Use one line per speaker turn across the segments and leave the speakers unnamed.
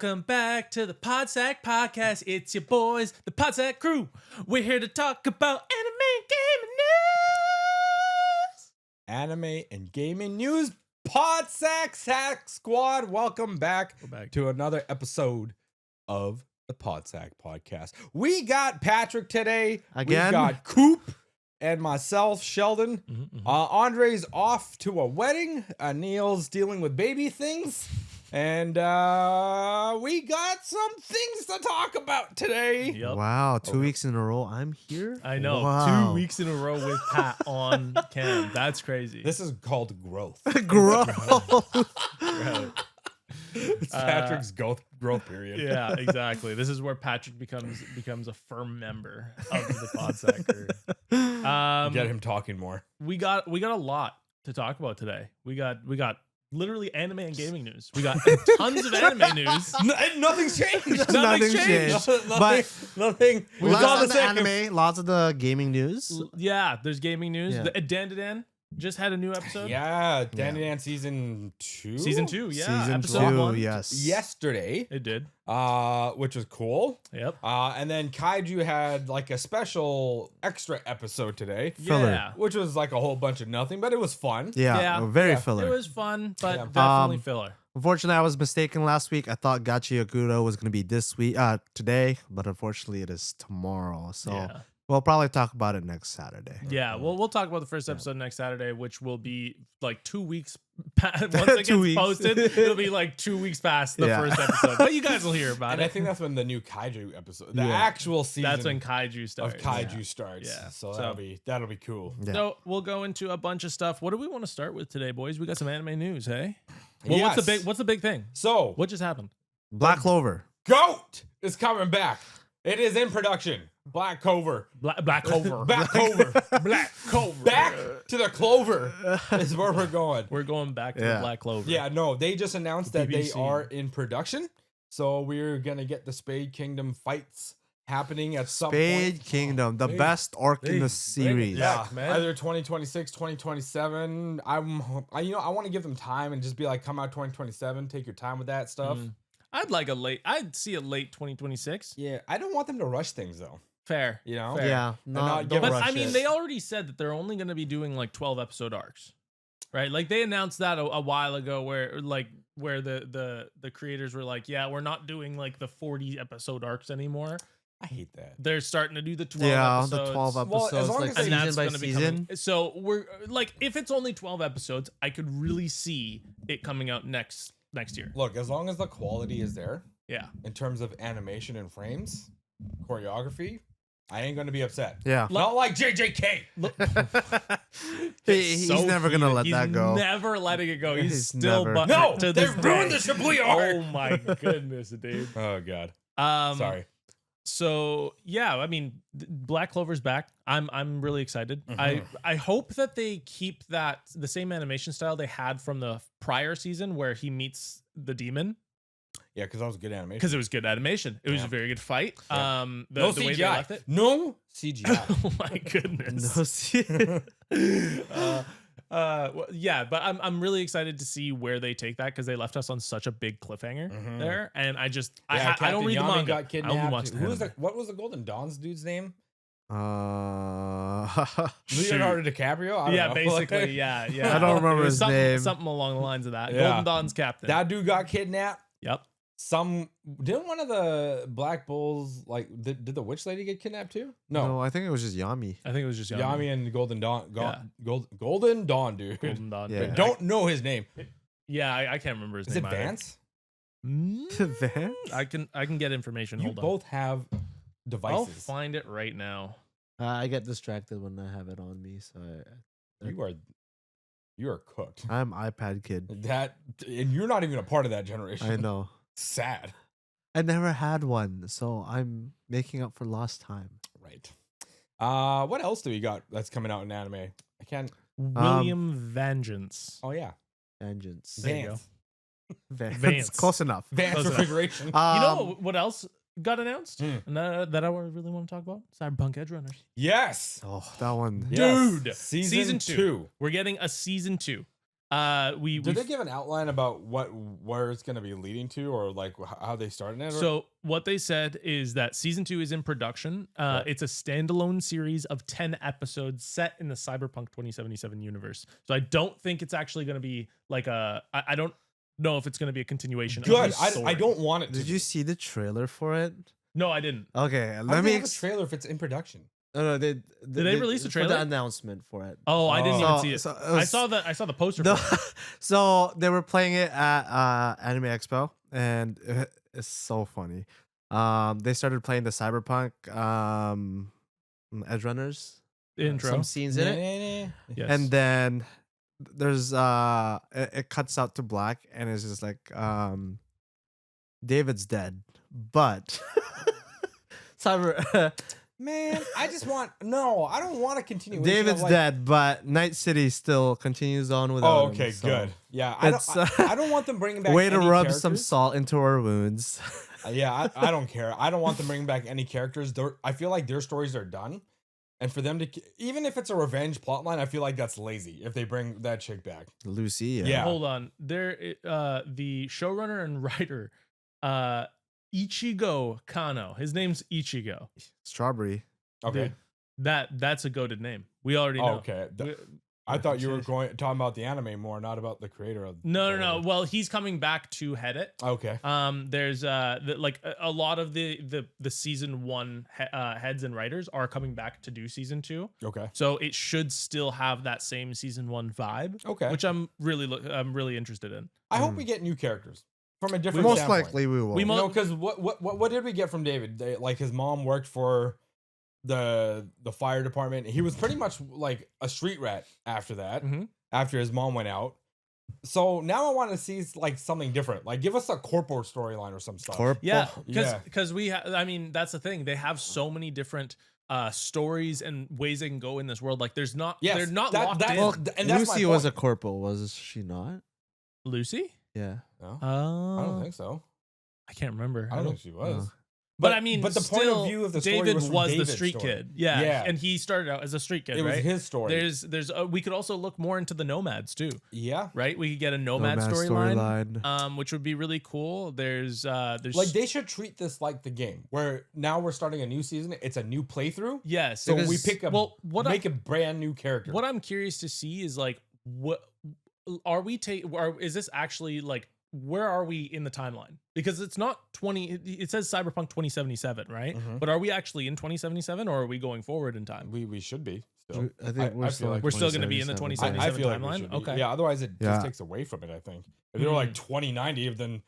Welcome back to the Podsack Podcast. It's your boys, the Podsack crew. We're here to talk about
Anime and gaming news. Podsack Sack Squad. Welcome back to another episode of the Podsack Podcast. We got Patrick today.
Again?
We got Coop and myself, Sheldon. Andre's off to a wedding. Neil's dealing with baby things. And we got some things to talk about today.
Yep.
Wow, 2 weeks in a row I'm here?
I know.
Wow.
2 weeks in a row with Pat on cam. That's crazy.
This is called growth.
Growth.
Right.
It's Patrick's growth period.
Yeah, exactly. This is where Patrick becomes a firm member of the Podsack crew.
Get him talking more.
We got a lot to talk about today. We got literally anime and gaming news. We got tons of anime news.
Nothing's changed.
Nothing's changed.
Nothing.
Lots of the anime, lots of the gaming news.
Yeah, there's gaming news.
Yeah.
The Dandadan just had a new episode.
Yeah, Dandadan season 2.
Season 2, yeah.
Season
episode
2,
1.
yes.
Yesterday.
It did.
Which was cool.
Yep.
And then Kaiju had like a special extra episode today.
Filler.
Yeah.
Which was like a whole bunch of nothing, but it was fun.
Yeah, very
Yeah.
filler.
It was fun, but
Yeah.
definitely filler.
Unfortunately, I was mistaken last week. I thought Gachi Yakudo was going to be this week, today, but unfortunately it is tomorrow. So
Yeah.
we'll probably talk about it next Saturday.
Yeah, we'll talk about the first episode next Saturday, which will be like 2 weeks once it gets
2 weeks.
posted. It'll be like 2 weeks past the
Yeah.
first episode, but you guys will hear about
And
it.
I think that's when the new Kaiju episode, the
Yeah.
actual season
That's when Kaiju
of
starts.
Kaiju starts.
Yeah.
So
So-
that'll be cool.
Yeah.
So we'll go into a bunch of stuff. What do we want to start with today, boys? We got some anime news, hey? Well,
Yes.
what's the big thing?
So
What just happened?
Black Clover.
GOAT is coming back. It is in production. Black Clover.
Black Clover.
Black Clover.
Black Clover.
Back to the Clover is where we're going.
We're going back to
Yeah.
the Black Clover.
Yeah, no, they just announced that they
BBC.
are in production. So we're gonna get the Spade Kingdom fights happening at some
Spade
point.
Kingdom, the
Spade.
best arc in the
Spade.
series.
Yeah.
Yeah,
man.
either 2026, 2027. I want to give them time and just be like, come out 2027. Take your time with that stuff.
I'd see a late 2026.
Yeah, I don't want them to rush things though.
Fair.
You know?
Fair.
Yeah,
not
don't
give
But
rush
I mean,
it.
they already said that they're only going to be doing like 12 episode arcs, right? Like they announced that a while ago, where the creators were like, yeah, we're not doing like the 40 episode arcs anymore.
I hate that.
They're starting to do the 12
yeah,
episodes.
the 12
Well,
episodes,
as long
like
as they-
And that's
season by
going to be
season.
coming. So we're like, if it's only 12 episodes, I could really see it coming out next year.
Look, as long as the quality is there
Yeah.
in terms of animation and frames, choreography, I ain't gonna be upset.
Yeah.
Not like JJK.
He's
So
never going to
heated.
let
He's
that go.
Never letting it go. He's
He's
still
never.
butthurt
No,
to
they
this
ruined
day.
the Shibuya
Oh
arc.
my goodness, dude.
Oh god.
Sorry. So yeah, I mean, Black Clover's back. I'm really excited. I hope that they keep the same animation style they had from the prior season where he meets the demon,
Yeah, because that was good animation.
because it was good animation. It was
Yeah.
a very good fight.
Yeah.
The way they left it.
No CGI.
Oh my goodness.
No, see-
Well, yeah, but I'm really excited to see where they take that, because they left us on such a big cliffhanger there, and I don't
Captain
read the
Yami
manga.
got
I only
kidnapped.
watch the anime.
What was the Golden Dawn's dude's name?
uh,
Leonardo DiCaprio. I don't
Yeah,
know.
basically, yeah.
I don't remember
It was
his
something,
name.
Something along the lines of that.
Yeah.
Golden Dawn's captain.
That dude got kidnapped.
Yep.
Didn't one of the Black Bulls did the witch lady get kidnapped too?
no, I think it was just Yami.
I think it was just
Yami and Golden Dawn.
Yeah.
Golden Dawn, dude.
Golden Dawn.
Yeah.
I don't know his name.
Yeah, I can't remember his
Is
name.
it
either.
Vance?
Vance?
I can get information.
You
Hold on.
both have
I'll
devices.
find it right now.
I get distracted when I have it on me, so
You are cooked.
I'm iPad kid.
And you're not even a part of that generation.
I know.
Sad.
I never had one, so I'm making up for lost time.
Right. What else do we got that's coming out in anime? I can't.
William Vengeance.
Oh yeah,
Vengeance.
There you go.
Vance.
Vance.
Close enough.
Vance
Close enough.
refrigeration.
You know what else got announced?
Hmm.
And that I really want to talk about? Cyberpunk Edgerunners.
Yes.
Oh, that one.
Yes.
Dude.
Season 2.
We're getting a season 2. We
Did they give an outline about where it's going to be leading to, or like how they started it?
So what they said is that season 2 is in production. It's a standalone series of 10 episodes set in the Cyberpunk 2077 universe. So I don't think it's actually going to be like I don't know if it's going to be a continuation.
Good.
Of the story.
I don't want it.
Did you see the trailer for it?
No, I didn't.
Okay,
How
let
do they
me.
have a trailer if it's in production?
No,
Did they release a
for
trailer?
the announcement for it.
Oh, I didn't even see it.
So it
I
was-
saw the poster.
No,
For it.
so they were playing it at Anime Expo, and it's so funny. They started playing the Cyberpunk Edgerunners
Intro.
some scenes in it,
Yes.
and then there's it cuts out to black, and it's just like David's dead, but
Man, I just want I don't want to continue.
David's dead, but Night City still continues on without
Oh,
him,
okay,
so
good. Yeah, I don't want them bringing back.
way to
any
rub
characters.
some salt into our wounds.
Yeah, I don't care. I don't want them bringing back any characters. I feel like their stories are done, and for them to, even if it's a revenge plotline, I feel like that's lazy if they bring that chick back.
Lucy,
Yeah.
Hold on. The showrunner and writer, Ichigo Kano. His name's Ichigo.
Strawberry.
Okay.
Dude, that's a goated name. We already know.
Okay.
We-
I thought you were talking about the anime more, not about the creator of.
No. Well, he's coming back to head it.
Okay.
There's like a lot of the season 1 heads and writers are coming back to do season 2.
Okay.
So it should still have that same season 1 vibe.
Okay.
Which I'm really interested in.
I hope we get new characters from a different.
Most
standpoint.
likely we will.
We mo-
Because what did we get from David? Like his mom worked for the fire department. He was pretty much like a street rat after that.
Mhm.
After his mom went out. So now I want to see like something different. Like give us a corporate storyline or some stuff.
Yeah,
Yeah.
because I mean that's the thing. They have so many different stories and ways they can go in this world. Like they're not locked in.
Well,
and that's
Lucy
my
was a
point.
corporal, was she not?
Lucy?
Yeah.
No,
Oh,
I don't think so.
I can't remember.
I don't think she was.
But I mean,
but the point
still,
of view of the story
David
was, from
the
David's
street
story.
kid. Yeah,
Yeah.
and he started out as a street kid.
It was
right?
his story.
There's we could also look more into the nomads too.
Yeah.
Right, we could get a nomad storyline,
storyline.
which would be really cool. There's
Like they should treat this like the game, where now we're starting a new season. It's a new playthrough.
yes.
So we
because-
pick a
what
a brand new character.
What I'm curious to see is like what are we is this actually like where are we in the timeline? Because it's not 20 it says Cyberpunk 2077, right?
Mhm.
But are we actually in 2077 or are we going forward in time?
we should be still.
I think we're
I
still
feel like
we're still going to be in the
2077.
2077
I feel like we
timeline.
should be.
Okay.
Yeah. Otherwise, it
Yeah.
just takes away from it. I think if they were like 2090, then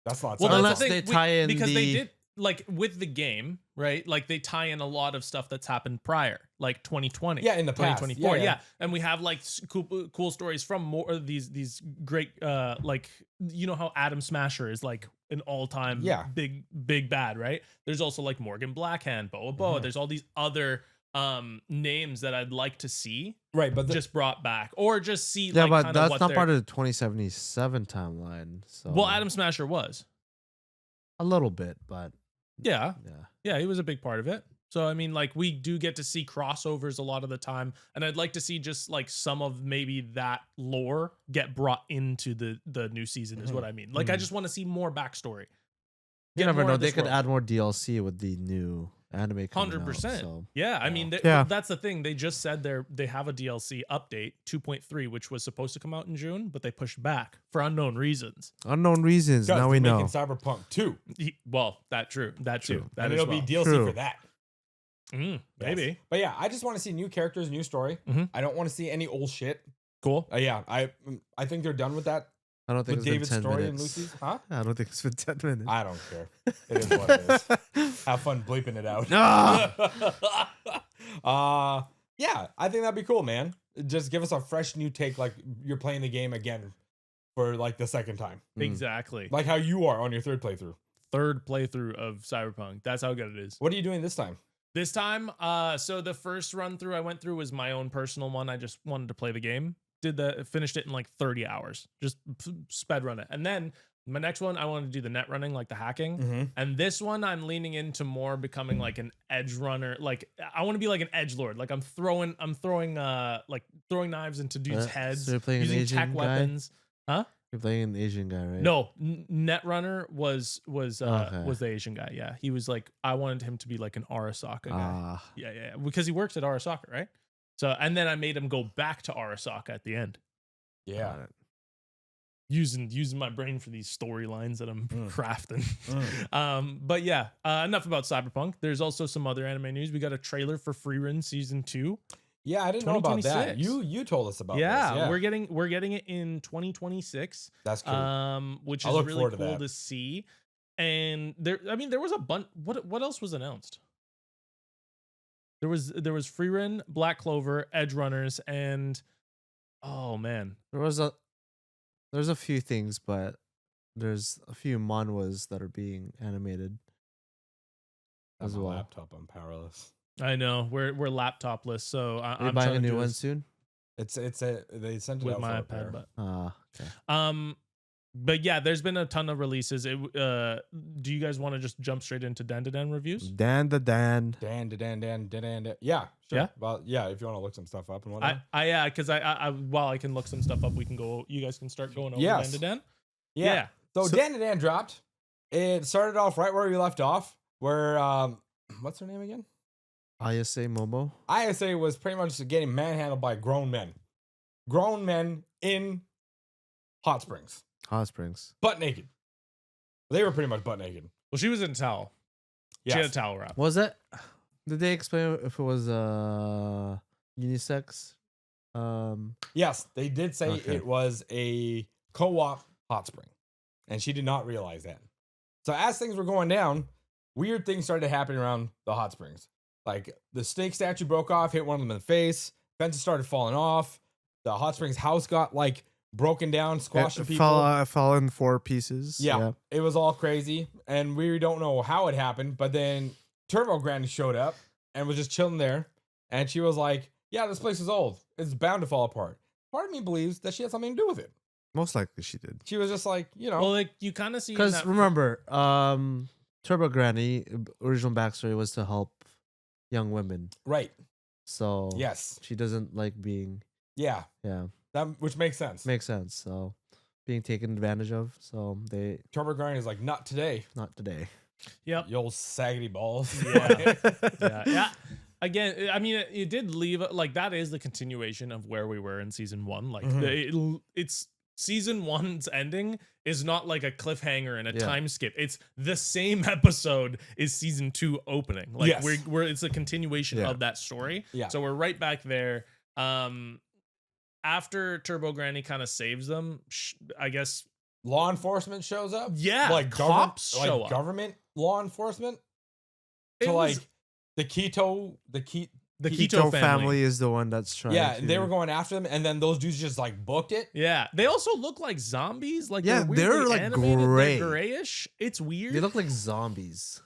that's not.
Well,
Cyberpunk.
that's
Unless
the thing,
they tie in
because they
the-
did like with the game, right? Like they tie in a lot of stuff that's happened prior, like 2020.
Yeah, in the past.
2024.
Yeah,
Yeah,
yeah.
and we have like cool stories from more of these great like you know how Adam Smasher is like an all-time big bad, right? There's also like Morgan Blackhand, Boa Boa.
Mhm.
There's all these other names that I'd like to see
right, but
just brought back or just see
Yeah,
like
but
kind of
that's
what
not
they're-
part of the 2077 timeline. So
Well, Adam Smasher was.
a little bit, but
Yeah.
yeah.
Yeah, he was a big part of it. So I mean, like we do get to see crossovers a lot of the time, and I'd like to see just like some of maybe that lore get brought into the new season. Is what I mean. Like I just want to see more backstory.
You
Get
never
more
know.
of
They
this
could
world.
add more DLC with the new anime.
100%.
So.
Yeah, I mean,
Yeah.
that's the thing. They just said they have a DLC update 2.3, which was supposed to come out in June, but they pushed back for unknown reasons.
Unknown reasons.
Guys,
Now
they're
we know.
making Cyberpunk 2.
Well, that too.
True.
That
And
as
it'll
well.
be DLC
True.
for that.
Maybe
Yes. But yeah, I just want to see new characters, new story.
Mhm.
I don't want to see any old shit.
cool.
Yeah, I think they're done with that.
I don't think
With
it's
David's
been 10
story and
minutes.
Lucy's, huh?
I don't think it's been 10 minutes.
I don't care. It is what it is. Have fun bleeping it out. Yeah, I think that'd be cool, man. Just give us a fresh new take, like you're playing the game again for like the second time,
Exactly.
like how you are on your third playthrough.
Third playthrough of Cyberpunk. That's how good it is.
What are you doing this time?
This time, so the first run through I went through was my own personal one. I just wanted to play the game. Finished it in like 30 hours. Just sped run it. And then My next one, I want to do the net running, like the hacking.
Mm-hmm.
And this one, I'm leaning into more becoming like an edge runner. Like I want to be like an edge lord. Like I'm throwing knives into dudes' heads,
So you're playing an
using
Asian
tech
guy?
weapons. Huh?
You're playing an Asian guy, right?
No, net runner was
Okay.
the Asian guy. Yeah, he was like, I wanted him to be like an Arasaka guy.
Ah,
Yeah, because he works at Arasaka, right? So, and then I made him go back to Arasaka at the end,
Yeah.
got it.
using my brain for these storylines that I'm crafting.
Mm.
But yeah, enough about Cyberpunk. There's also some other anime news. We got a trailer for Freerun season 2.
Yeah, I didn't know about that.
2026.
You told us about this.
Yeah,
Yeah,
we're getting it in 2026.
that's cool.
Which
I
is
look
really
forward to
cool
that.
to see. And there was a bunch. What else was announced? There was Freerun, Black Clover, Edgerunners, and oh man,
There's a few things, but there's a few manhwas that are being animated
On
as
my
well.
laptop, I'm powerless.
I know we're laptopless, so
Are
I'm
you
trying
buying
to
a new
do
one
this
soon?
They sent it
with
out
my
for repair.
iPad, but
Okay.
but yeah, there's been a ton of releases. Do you guys want to just jump straight into Dandadan reviews?
Dan.
Dan. Yeah, sure.
Yeah?
Well, yeah, if you want to look some stuff up and whatnot.
I yeah, because I while I can look some stuff up, we can go. You guys can start going over
Yes.
Dandadan.
Yeah. So,
So-
Dan dropped. It started off right where we left off, where what's her name again?
ISA Momo.
ISA was pretty much getting manhandled by grown men. Grown men in hot springs.
Hot Springs.
Butt naked. They were pretty much butt naked.
Well, she was in a towel. She had a
Yes.
towel wrap.
Was it? Did they explain if it was unisex?
Yes, they did say
Okay.
it was a co-op hot spring. And she did not realize that. So as things were going down, weird things started happening around the hot springs. Like the snake statue broke off, hit one of them in the face. Fences started falling off. The hot springs house got like broken down, squashing
It
people.
fell in 4 pieces.
Yeah, it was all crazy. And we don't know how it happened. But then Turbo Granny showed up and was just chilling there. And she was like, yeah, this place is old. It's bound to fall apart. Part of me believes that she had something to do with it.
Most likely she did.
She was just like, you know.
Well, like you kind of see in
Because
that-
remember, Turbo Granny original backstory was to help young women.
Right.
So
Yes.
she doesn't like being
Yeah.
yeah
Which makes sense.
makes sense. So being taken advantage of. So they
Turbo Granny is like, not today.
not today.
Yep.
You old saggedy balls.
Yeah. yeah. Again, I mean, it did leave like that is the continuation of where we were in season 1. Like it's season 1's ending is not like a cliffhanger and a
Yeah.
time skip. It's the same episode is season 2 opening. Like
Yes.
we're it's a continuation
Yeah.
of that story.
Yeah.
So we're right back there. After Turbo Granny kind of saves them, I guess.
Law enforcement shows up.
Yeah,
Like
cops
government,
show
like
up.
government law enforcement.
It
To
was-
like the Keto.
the
Keto
Keto
family is the one that's trying.
Yeah,
to,
they were going after them, and then those dudes just like booked it.
Yeah, they also look like zombies. Like
Yeah,
they're, weirdly
like,
animated.
gray.
They're grayish. It's weird.
They look like zombies,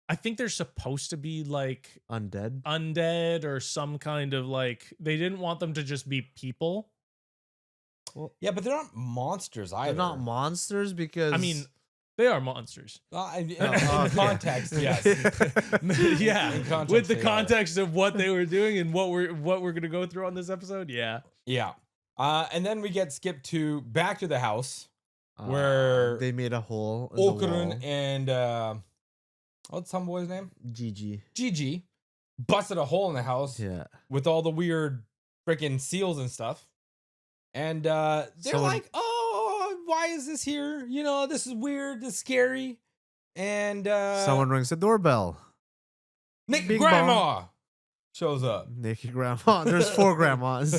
I think they're supposed to be like
undead.
undead or some kind of like. They didn't want them to just be people.
Yeah, but they're not monsters either.
They're not monsters because
I mean, they are monsters.
In
okay.
context, yes.
Yeah,
In context,
with the
they are.
context of what they were doing and what we're gonna go through on this episode. Yeah,
Yeah. And then we get skipped to back to the house where
they made a hole. In the wall.
Okarun and what's some boy's name?
Gigi.
Gigi busted a hole in the house
Yeah.
with all the weird freaking seals and stuff. And they're
Someone-
like, oh, why is this here? You know, this is weird, this is scary. And
Someone rings the doorbell.
Nick
Bing
Grandma shows up.
Naked grandma. There's 4 grandmas.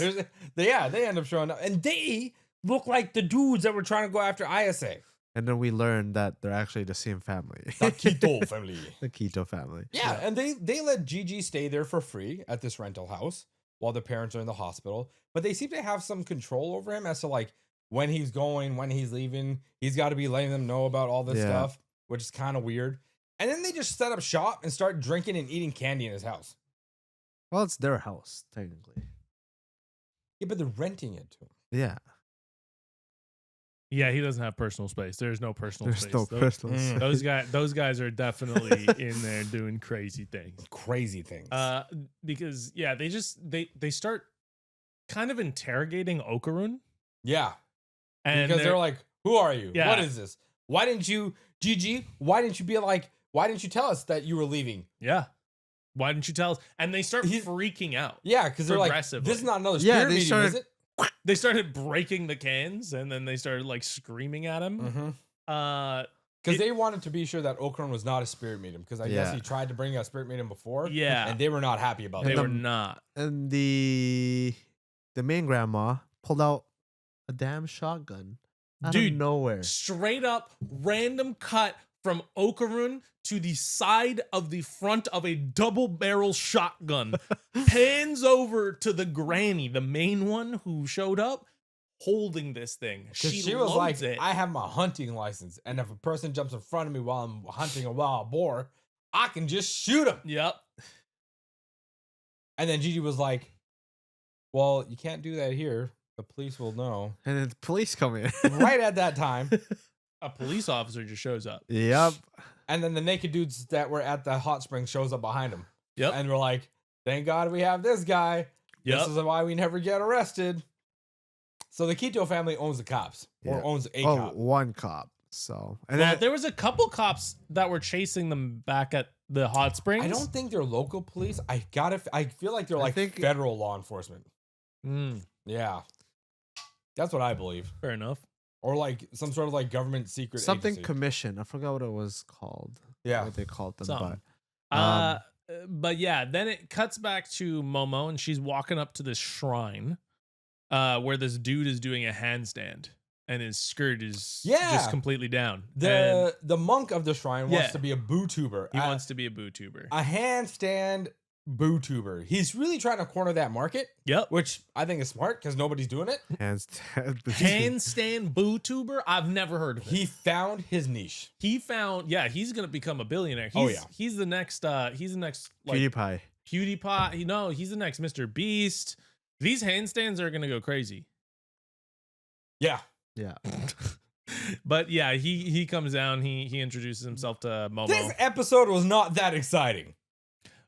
They end up showing up. And they look like the dudes that were trying to go after ISA.
And then we learned that they're actually the same family.
The Keto family.
The Keto family.
Yeah, and they let Gigi stay there for free at this rental house while the parents are in the hospital. But they seem to have some control over him as to like when he's going, when he's leaving. He's got to be letting them know about all this
Yeah.
stuff, which is kind of weird. And then they just set up shop and start drinking and eating candy in his house.
Well, it's their house, technically.
Yeah, but they're renting it to him.
Yeah.
Yeah, he doesn't have personal space. There's no personal
There's
space.
no
Those-
personal space.
those guys are definitely in there doing crazy things.
Crazy things.
Because yeah, they start kind of interrogating Okarun,
yeah.
and
Because they're like, who are you?
Yeah.
What is this? Why didn't you, Gigi? Why didn't you tell us that you were leaving?
yeah, why didn't you tell us? And they start
He-
freaking out.
Yeah, because they're like,
Progressively.
this is not another
Yeah,
spirit
they
meeting,
started-
is it?
They started breaking the cans, and then they started like screaming at him.
Mm-hmm.
Uh,
Because
It-
they wanted to be sure that Okarun was not a spirit medium. Because I guess
Yeah.
he tried to bring a spirit medium before.
Yeah.
And they were not happy about
they
it.
were not.
And the main grandma pulled out a damn shotgun out
Dude,
of nowhere.
Straight up random cut from Okarun to the side of the front of a double barrel shotgun. Pans over to the granny, the main one who showed up, holding this thing.
Because she
loads
was like,
it.
I have my hunting license. And if a person jumps in front of me while I'm hunting a wild boar, I can just shoot him.
Yep.
And then Gigi was like, well, you can't do that here. The police will know.
And then the police come in.
Right at that time.
A police officer just shows up.
Yep.
And then the naked dudes that were at the hot spring shows up behind him.
Yep.
And we're like, thank God we have this guy.
Yep.
This is why we never get arrested. So the Quito family owns the cops. Or
Yeah.
owns a
Oh,
cop.
one cop. So and
Well,
then
there was a couple cops that were chasing them back at the hot springs.
I don't think they're local police. I feel like they're
I
like
think-
federal law enforcement.
Mm,
Yeah. That's what I believe.
fair enough.
Or like some sort of like government secret
something
agency.
commission. I forgot what it was called.
Yeah.
What they called them,
Something.
but
But yeah, then it cuts back to Momo, and she's walking up to this shrine, where this dude is doing a handstand, and his skirt is
Yeah.
just completely down. And
The monk of the shrine wants
Yeah.
to be a boo tuber.
he wants to be a boo tuber.
a handstand boo tuber. He's really trying to corner that market,
Yep.
which I think is smart because nobody's doing it.
Handstand boo tuber. I've never heard of it.
He found his niche.
He found, yeah, he's gonna become a billionaire.
Oh,
He's,
yeah.
he's the next like
PewDiePie.
PewDiePie. No, he's the next Mr. Beast. These handstands are gonna go crazy.
Yeah.
Yeah.
But yeah, he comes down. He introduces himself to Momo.
This episode was not that exciting.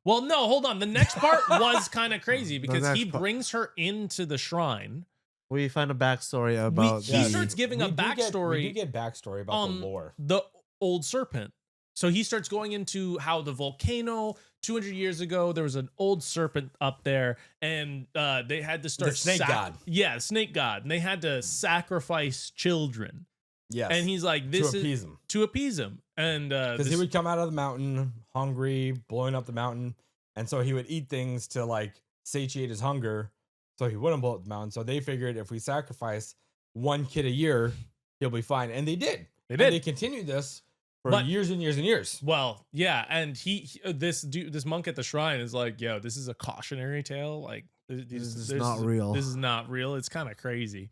Well, no, hold on. The next part was kind of crazy because
next
he
part-
brings her into the shrine.
We find a backstory about
he
the-
starts giving a
We do
backstory
get backstory about
on
the lore.
the old serpent. So he starts going into how the volcano 200 years ago, there was an old serpent up there, and they had to start
snake god.
Yeah, the snake god, and they had to sacrifice children.
Yes.
And he's like, "This
to
is
appease him.
to appease him." And
Because he would come out of the mountain hungry, blowing up the mountain. And so he would eat things to like satiate his hunger so he wouldn't blow up the mountain. So they figured if we sacrifice one kid a year, he'll be fine. And they did.
They
And
did.
they continued this for
But-
years and years and years.
Well, yeah, and this monk at the shrine is like, "Yo, this is a cautionary tale. Like,
This is not real.
This is not real. It's kind of crazy."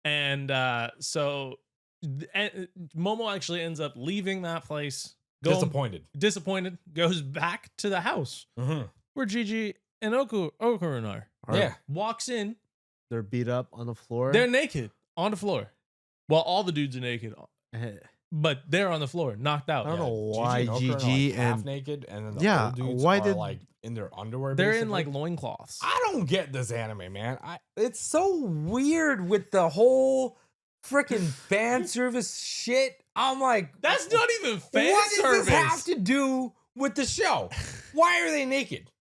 And so Momo actually ends up leaving that place, disappointed, goes back to the house
Mm-hmm.
where Gigi and Okarun are.
Or
Yeah.
Walks in,
They're beat up on the floor.
they're naked on the floor. Well, all the dudes are naked,
Eh,
but they're on the floor, knocked out.
I don't know why
Gigi and Okarun are,
Gigi
like, half
and
naked, and then the
Yeah,
old dudes
why
are
did-
like in their underwear.
They're in
basically.
like loincloths.
I don't get this anime, man. It's so weird with the whole freaking fan service shit. I'm like,
That's not even fan
what
service.
does this have to do with the show? Why are they naked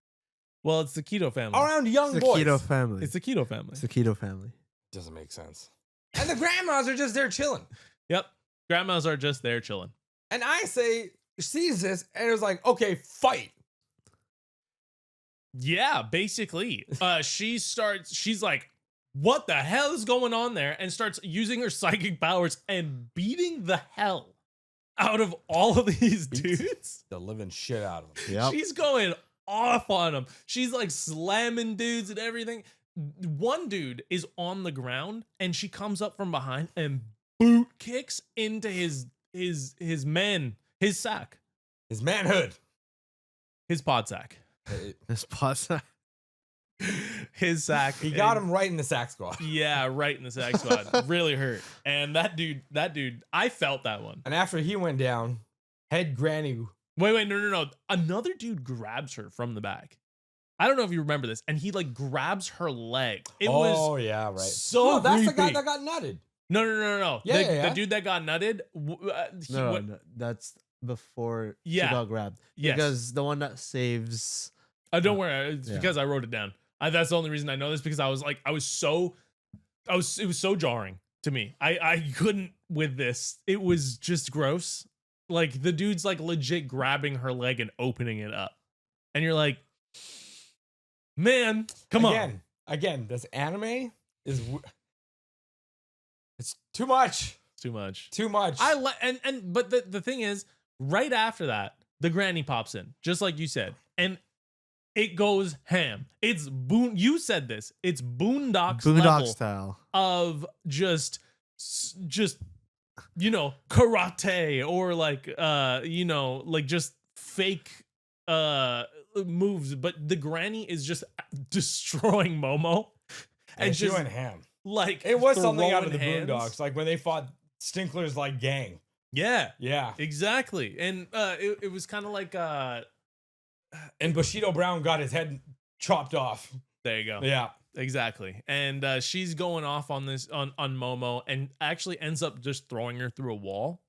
Well, it's the Keto family.
around young
it's the
boys?
Keto family.
It's the Keto family.
It's the Keto family.
Doesn't make sense. And the grandmas are just there chilling.
Yep. Grandmas are just there chilling.
And I say, sees this and it was like, okay, fight.
Yeah, basically. She's like, what the hell is going on there? And starts using her psychic powers and beating the hell out of all of these dudes.
The living shit out of them.
Yep.
She's going off on them. She's like slamming dudes and everything. One dude is on the ground and she comes up from behind and boot kicks into his sack,
His manhood.
his pod sack.
It-
This pause.
his sack.
He got him right in the sack squad.
Yeah, right in the sack spot. Really hurt. And that dude, I felt that one.
And after he went down, head granny.
Wait, no. Another dude grabs her from the back. I don't know if you remember this, and he like grabs her leg. It was
yeah, right.
so
that's the guy
creepy.
that got nutted.
No.
Yeah,
The dude that got nutted.
No, that's before she
Yeah.
got grabbed.
Yes.
Because the one that saves.
Don't worry. It's
Yeah.
because I wrote it down. That's the only reason I know this, because it was so jarring to me. I couldn't with this. It was just gross. Like the dude's like legit grabbing her leg and opening it up. And you're like, man, come on.
Again, this anime is it's too much.
Too much.
Too much.
But the thing is, right after that, the granny pops in, just like you said. And it goes ham. It's you said this. It's Boondocks level
style
of just karate, or like just fake moves, but the granny is just destroying Momo.
and she
just
went ham.
like
It was something out of the
throwing hands.
Boondocks, like when they fought Stinkler's like gang.
Yeah,
Yeah.
exactly. And it was kind of like
And Bushido Brown got his head chopped off.
there you go.
Yeah.
Exactly. And she's going off on this on Momo, and actually ends up just throwing her through a wall.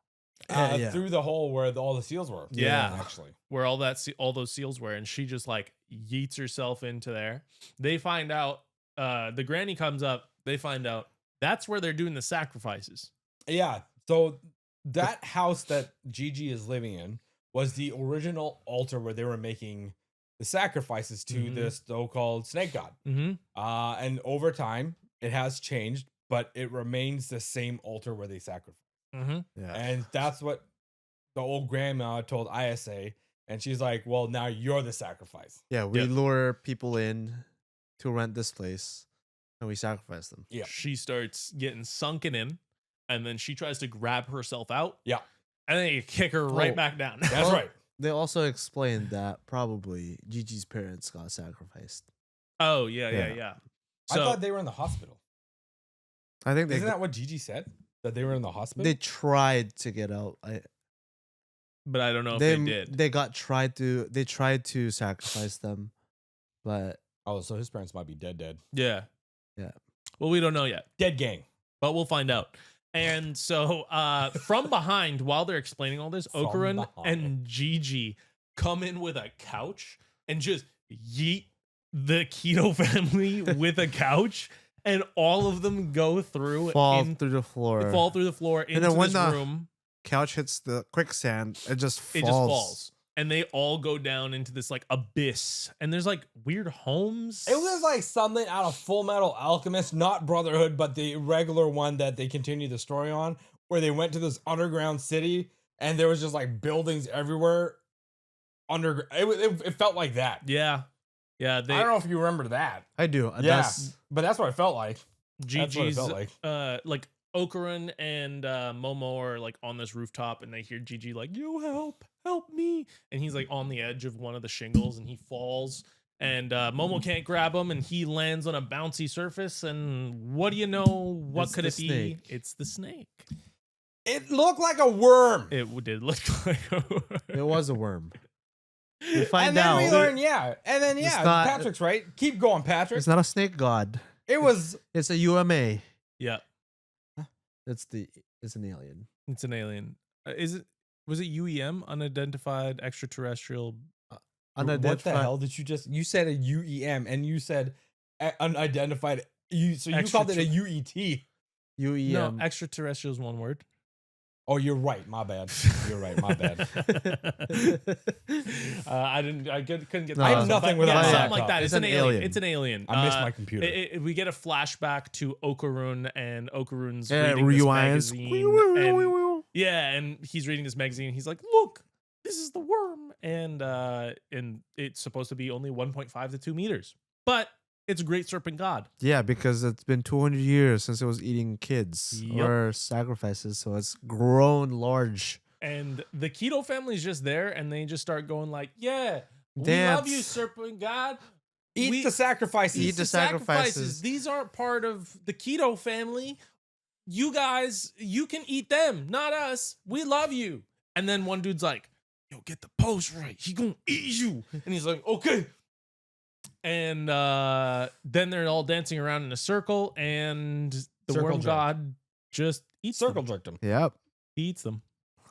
Yeah.
Through the hole where all the seals were.
Yeah.
Actually.
Where all those seals were, and she just like yeets herself into there. They find out, the granny comes up, they find out that's where they're doing the sacrifices.
Yeah. So that house that Gigi is living in was the original altar where they were making the sacrifices to this so-called snake god.
Mm-hmm.
And over time, it has changed, but it remains the same altar where they sacrifice.
Mm-hmm.
Yeah.
And that's what the old grandma told ISA. And she's like, well, now you're the sacrifice.
Yeah, we
Yep.
lure people in to rent this place, and we sacrifice them.
Yeah.
She starts getting sunken in, and then she tries to grab herself out.
Yeah.
And then you kick her right
Oh.
back down.
That's
Well,
right.
They also explained that probably Gigi's parents got sacrificed.
Oh, yeah.
I
So
thought they were in the hospital.
I think
Isn't that what Gigi said? That they were in the hospital?
they tried to get out.
but I don't know if they did.
They tried to sacrifice them, but
Oh, so his parents might be dead.
Yeah.
Yeah.
Well, we don't know yet,
Dead gang.
but we'll find out. And so from behind, while they're explaining all this,
From
Okarun
behind.
and Gigi come in with a couch and just yeet the Keto family with a couch, and all of them go through
fall through the floor.
fall through the floor into
then when
this
the
room.
Couch hits the quicksand, it just falls.
It just falls. And they all go down into this like abyss. And there's like weird homes.
It was like something out of Full Metal Alchemist, not Brotherhood, but the regular one that they continue the story on, where they went to this underground city and there was just like buildings everywhere. It felt like that.
Yeah. Yeah.
I don't know if you remember that.
I do.
Yeah, but that's what it felt like. That's what it
Gigi's
felt like.
Okarun and Momo are like on this rooftop, and they hear Gigi like, "You help me!" And he's like on the edge of one of the shingles, and he falls. And Momo can't grab him, and he lands on a bouncy surface. And what do you know? What
It's
could
the
it be?
snake.
It's the snake.
It looked like a worm.
It did look like a
It was a worm. We find
And then
out
we learn,
It's not-
Patrick's right. Keep going, Patrick.
it's not a snake god.
It was
It's a UMA.
Yeah,
It's an alien.
it's an alien. Was it UEM, unidentified extraterrestrial?
what
Unidentified.
the hell did you just? You said a UEM and you said unidentified. You called it a UET.
UEM.
No, extraterrestrial is one word.
Oh, you're right. My bad. You're right. My bad.
I couldn't get.
No,
that.
I have
nothing
But
without
yeah,
my
something
laptop.
like that. It's an alien. It's an alien.
I missed my computer.
We get a flashback to Okarun, and Okarun's
Yeah,
reading this
rewinds.
magazine. And he's reading this magazine. He's like, "Look, this is the worm," and it's supposed to be only 1.5 to 2 meters, but it's a great serpent god.
Yeah, because it's been 200 years since it was eating kids
Yup.
or sacrifices, so it's grown large.
And the Keto family's just there, and they just start going like, "Yeah, we love you,
Dance.
serpent god.
Eat the sacrifices.
Eat the sacrifices.
These aren't part of the keto family. You guys, you can eat them, not us. We love you. And then one dude's like, yo, get the pose right. He gonna eat you. And he's like, okay. And then they're all dancing around in a circle, and the
Circle
worm
jerk.
god just eats
Circle
them.
jerked him.
Yep.
He eats them.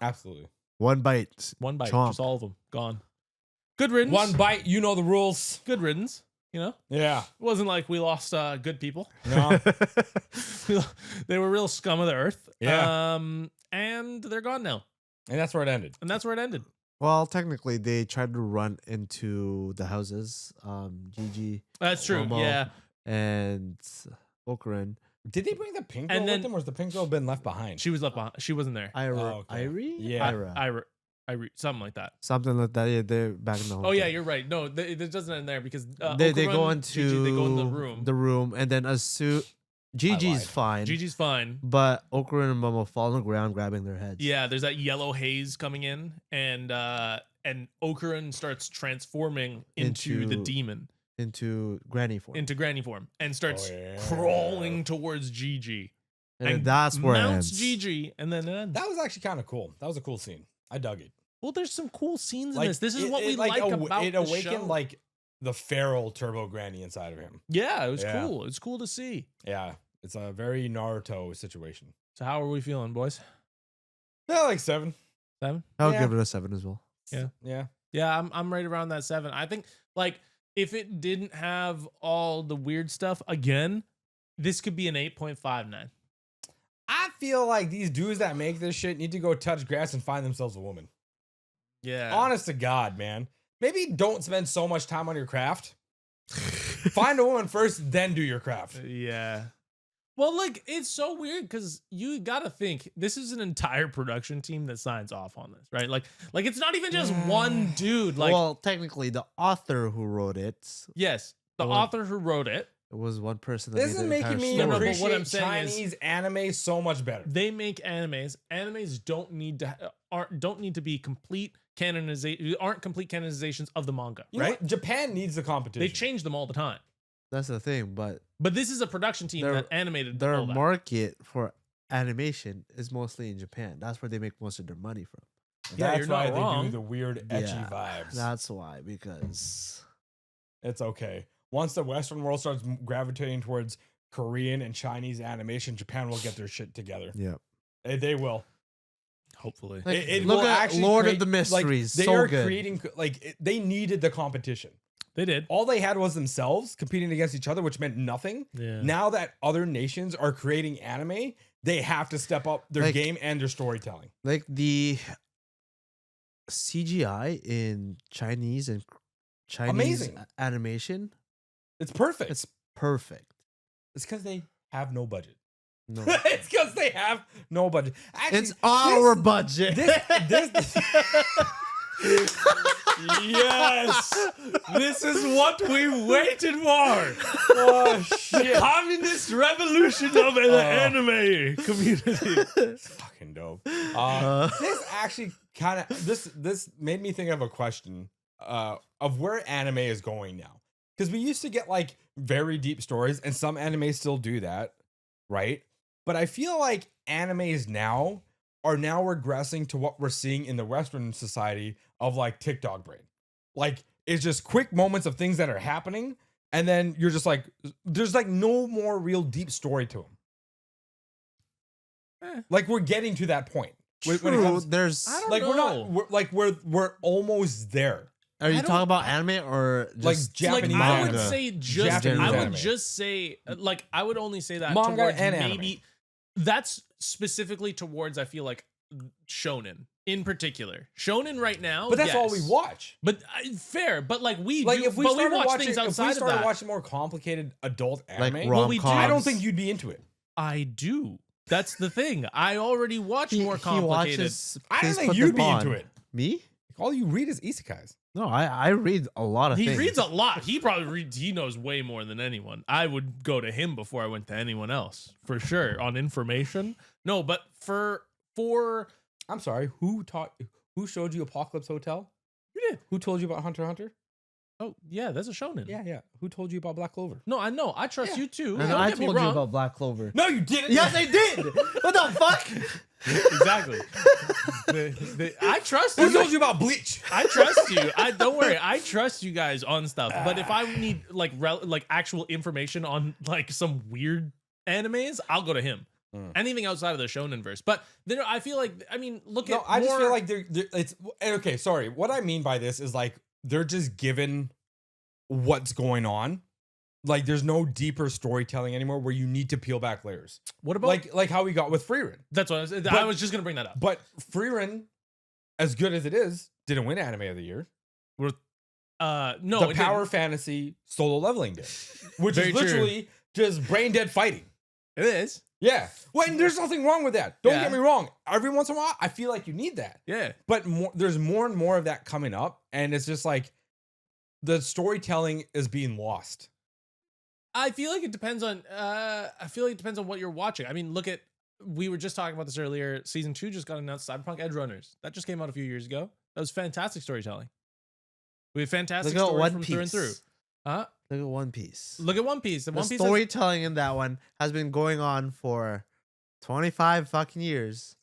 Absolutely.
One bite.
One bite,
Chomp.
just all of them gone. Good riddance.
One bite, you know the rules.
Good riddance. You know,
Yeah.
it wasn't like we lost good people.
No.
They were real scum of the earth.
Yeah.
And they're gone now.
And that's where it ended.
And that's where it ended.
Well, technically, they tried to run into the houses. Gigi
That's true.
Momo.
Yeah.
and Okarin.
Did they bring the pink
And
girl
then-
with them, or has the pink girl been left behind?
She was left behind. She wasn't there.
Ira,
okay.
Irie?
Yeah.
Ira.
Something like that.
Something like that. Yeah, they're back in the home.
Oh yeah, you're right. No, it doesn't end there because
they
Okaran,
go
Gigi,
into
they go in the room.
The room, and then Gigi's
lied.
fine.
Gigi's fine.
But Okarin and Momo fall on the ground, grabbing their heads.
Yeah, there's that yellow haze coming in, and Okaran starts transforming into the
Into-
demon,
into granny form.
into granny form, and starts
Oh, yeah.
crawling towards Gigi.
and that's where it
mounts
ends.
Gigi, and then it ends.
That was actually kind of cool. That was a cool scene. I dug it.
Well, there's some cool scenes in this. This is what we
like
like about
it
the
awakened
show.
like the feral Turbo Granny inside of him.
Yeah, it was
Yeah.
cool. It's cool to see.
Yeah, it's a very Naruto situation.
So how are we feeling, boys?
Yeah, like 7.
7?
I'll
Yeah.
give it a 7 as well.
Yeah.
Yeah, I'm right around that 7. I think like if it didn't have all the weird stuff again, this could be an 8.59.
I feel like these dudes that make this shit need to go touch grass and find themselves a woman.
Yeah.
Honest to God, man. Maybe don't spend so much time on your craft. Find a woman first, then do your craft.
Yeah. Well, like it's so weird because you gotta think this is an entire production team that signs off on this, right? Like it's not even just one dude. Like,
well, technically, the author who wrote it,
yes, the
well,
author who wrote it,
it was one person. That
This
made
is
the
making
entire
me
No, no,
story.
but what I'm
appreciate
saying is-
Chinese anime so much better.
they make animes. Animes don't need to be complete canonization. Aren't complete canonizations of the manga,
You know
right?
what? Japan needs the competition.
They change them all the time.
That's the thing, but
But this is a production team
Their-
that animated
their
all that.
market for animation is mostly in Japan. That's where they make most of their money from.
Yeah,
That's
you're not
why they
wrong.
do the weird etchy
Yeah,
vibes.
That's why, because
It's okay. Once the Western world starts gravitating towards Korean and Chinese animation, Japan will get their shit together.
yeah.
They will.
Hopefully.
Like,
It
look
will
at
actually
Lord
create-
of the Mysteries.
Like, they
so
are
good.
creating they needed the competition.
They did.
All they had was themselves competing against each other, which meant nothing.
Yeah.
Now that other nations are creating anime, they have to step up their
Like-
game and their storytelling.
Like the CGI in Chinese and Chinese
Amazing.
animation,
It's perfect.
it's perfect.
It's because they have no budget.
No.
It's because they have no budget. Actually,
It's our
this-
budget.
this yes, this is what we waited for. Oh shit!
Communist revolution of an anime community.
Fucking dope.
Uh,
This actually kind of this made me think of a question of where anime is going now, because we used to get like very deep stories, and some animes still do that, right? But I feel like animes now are regressing to what we're seeing in the Western society of like TikTok brain. Like it's just quick moments of things that are happening, and then you're just like, there's like no more real deep story to them. Like we're getting to that point. When it
True,
comes-
there's
I don't
like we're
know.
not we're almost there.
Are you
I don't-
talking about anime or just
Like
Like
Japanese
I would
manga?
say just
Japanese
I would
anime.
just say like I would only say that
Manga
towards
and anime.
maybe that's specifically towards I feel like shonen in particular. Shonen right now,
But that's all we
yes.
watch.
But fair, but like we
Like
do,
if we
but we
started
watch
watching,
things
if we
outside of
started
that.
watching more complicated adult
like
anime,
Well, we do.
rom-coms?
I don't think you'd be into it.
I do. That's the thing. I already watch more
He
complicated.
watches.
I don't
Please
think
Put
you'd
Them
be
On.
into it.
Me?
All you read is isekais.
No, I read a lot of
He
things.
reads a lot. He probably reads. He knows way more than anyone. I would go to him before I went to anyone else for sure on information. No, but for
I'm sorry. Who showed you Apocalypse Hotel?
you did.
Who told you about Hunter x Hunter?
Oh yeah, that's a shonen.
Yeah. Who told you about Black Clover?
No, I know. I trust you too.
And
Don't
I
get me
told you
wrong.
about Black Clover.
No, you didn't.
Yes, I did. What the fuck?
Exactly. I trust
Who
you.
told you about Bleach?
I trust you. I don't worry. I trust you guys on stuff. But if I need like actual information on like some weird animes, I'll go to him. Anything outside of the shonen verse. But there, I feel like, I mean, look at.
I just feel like it's okay. Sorry, what I mean by this is like they're just given what's going on. Like there's no deeper storytelling anymore where you need to peel back layers.
What about
like how we got with Freerun?
That's what I was just gonna bring that up.
But Freerun, as good as it is, didn't win Anime of the Year.
No,
the Power Fantasy solo leveling did, which
Very
is literally just brain dead fighting.
It is.
Yeah. Well, and there's nothing wrong with that. Don't
Yeah.
get me wrong. Every once in a while, I feel like you need that.
Yeah.
But there's more and more of that coming up, and it's just like the storytelling is being lost.
I feel like it depends on what you're watching. I mean, we were just talking about this earlier. Season 2 just got announced, Cyberpunk Edgerunners. That just came out a few years ago. That was fantastic storytelling. We had fantastic
Look at
stories
One
from through and through.
Piece.
Huh?
Look at One Piece.
Look at One Piece.
The
One Piece
storytelling in that one has been going on for 25 fucking years.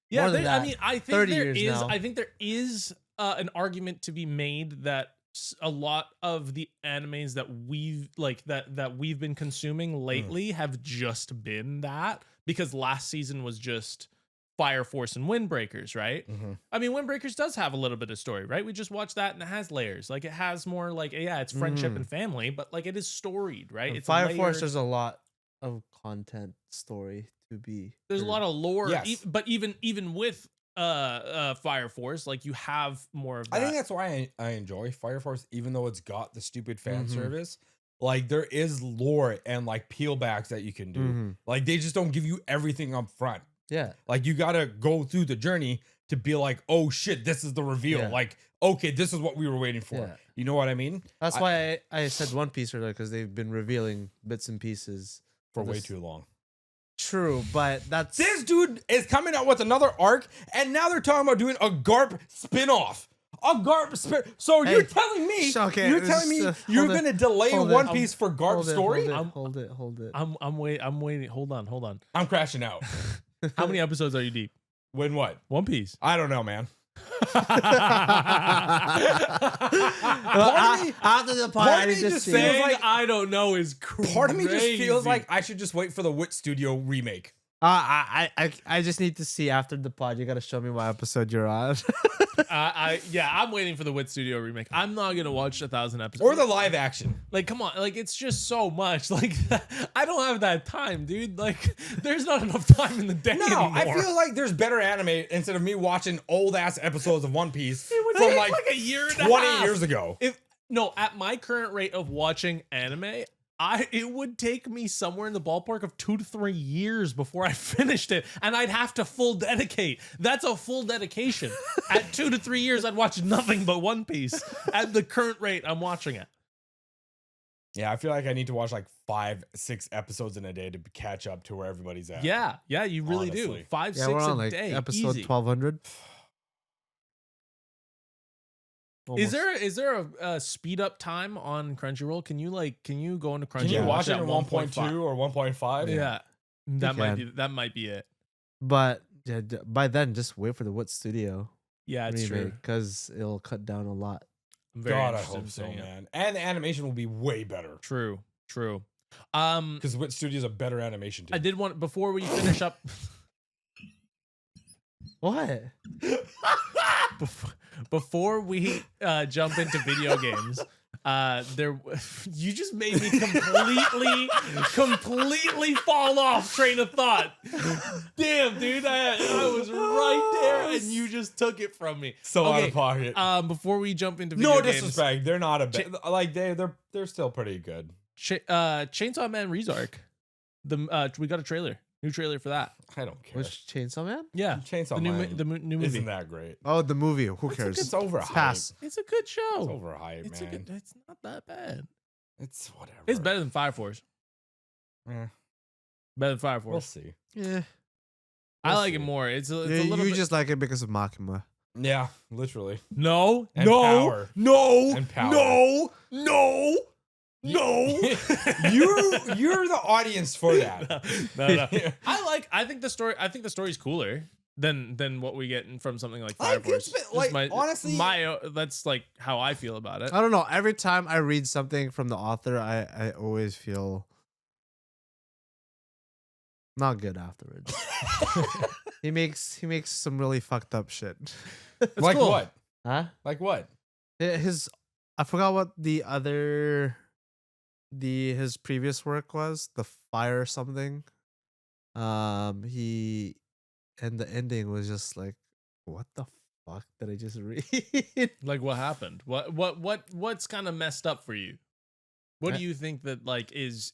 Yeah,
More than that,
I mean, I think
30
there
years
is.
now.
I think there is an argument to be made that a lot of the animes that we've been consuming lately have just been that, because last season was just Fire Force and Windbreakers, right?
Mm-hmm.
I mean, Windbreakers does have a little bit of story, right? We just watched that and it has layers. Like it has more like, yeah, it's friendship and family, but like it is storied, right?
And
It's
Fire
layered.
Force, there's a lot of content story to be.
There's a lot of lore,
Yes.
but even with Fire Force, like you have more of that.
I think that's why I enjoy Fire Force, even though it's got the stupid fan
Mhm.
service. Like there is lore and like peelbacks that you can do.
Mhm.
Like they just don't give you everything up front.
Yeah.
Like you gotta go through the journey to be like, oh shit, this is the reveal.
Yeah.
Like, okay, this is what we were waiting for.
Yeah.
You know what I mean?
That's why I said One Piece earlier, because they've been revealing bits and pieces
For
of
way
this-
too long.
True, but that's
This dude is coming out with another arc, and now they're talking about doing a GARP spin-off. A GARP spin. So
Hey,
you're telling me
okay,
you're telling me you're
hold it,
gonna delay
hold it.
One Piece for GARP story?
Hold it.
I'm waiting. Hold on.
I'm crashing out.
How many episodes are you deep?
When what?
One Piece.
I don't know, man.
After the pod,
part
I
of
need
me
to
just
see.
feels
Saying
like-
I don't know is crazy.
Part of me just feels like I should just wait for the Wit Studio remake.
I just need to see after the pod. You gotta show me what episode you're on.
I'm waiting for the Wit Studio remake. I'm not gonna watch 1,000 episodes
Or the live action.
Like, come on, like it's just so much. Like, I don't have that time, dude. Like, there's not enough time in the day
No,
anymore.
I feel like there's better anime instead of me watching old ass episodes of One Piece
would
from
take
like,
like a year and a
20
half.
years ago.
At my current rate of watching anime, it would take me somewhere in the ballpark of 2 to 3 years before I finished it, and I'd have to full dedicate. That's a full dedication. At 2 to 3 years, I'd watch nothing but One Piece at the current rate I'm watching it.
Yeah, I feel like I need to watch like 5-6 episodes in a day to catch up to where everybody's at.
Yeah, you really
Honestly.
do. 5,
Yeah,
6
we're on
a
like
day,
episode
easy.
1200.
Is there a speed up time on Crunchyroll? Can you go into Crunchyroll?
Can you watch it
at
in 1.2 or 1.5?
Yeah, that
can.
might be it.
But yeah, by then, just wait for the Wit Studio
Yeah, it's true.
because it'll cut down a lot.
I'm very
God, I
interested
hope
in
so,
seeing it.
man. And the animation will be way better.
True.
Because Wit Studio's a better animation team.
I did want before we finish up.
What?
Before we jump into video games, you just made me completely fall off train of thought. Damn, dude, I was right there and you just took it from me.
So out of pocket.
Before we jump into video
No
games,
disrespect. They're not a bad. Like they're still pretty good.
Chainsaw Man Rezark. We got a new trailer for that.
I don't care.
Which Chainsaw Man?
Yeah,
Chainsaw
the new
Man
the new movie.
isn't that great.
Oh, the movie. Who cares?
It's overhyped.
Pass.
It's a good show.
It's overhyped,
It's
man.
it's not that bad.
It's whatever.
It's better than Fire Force.
Eh,
Better than Fire
we'll
Force.
see.
Yeah.
I
We'll
like
see.
it more. It's a
You
little bit.
just like it because of Makima.
Yeah, literally.
No,
And
no,
power.
no,
And power.
no, no, no.
You're the audience for that.
No. I think the story's cooler than what we get from something like Fire
Like,
Force.
it's been- like, honestly-
that's like how I feel about it.
I don't know. Every time I read something from the author, I always feel not good afterwards. he makes some really fucked up shit.
Like
cool.
what?
Huh?
Like what?
His I forgot what his previous work was, the fire or something. He and the ending was just like, what the fuck did I just read?
Like, what happened? What's kind of messed up for you? What do you think that like is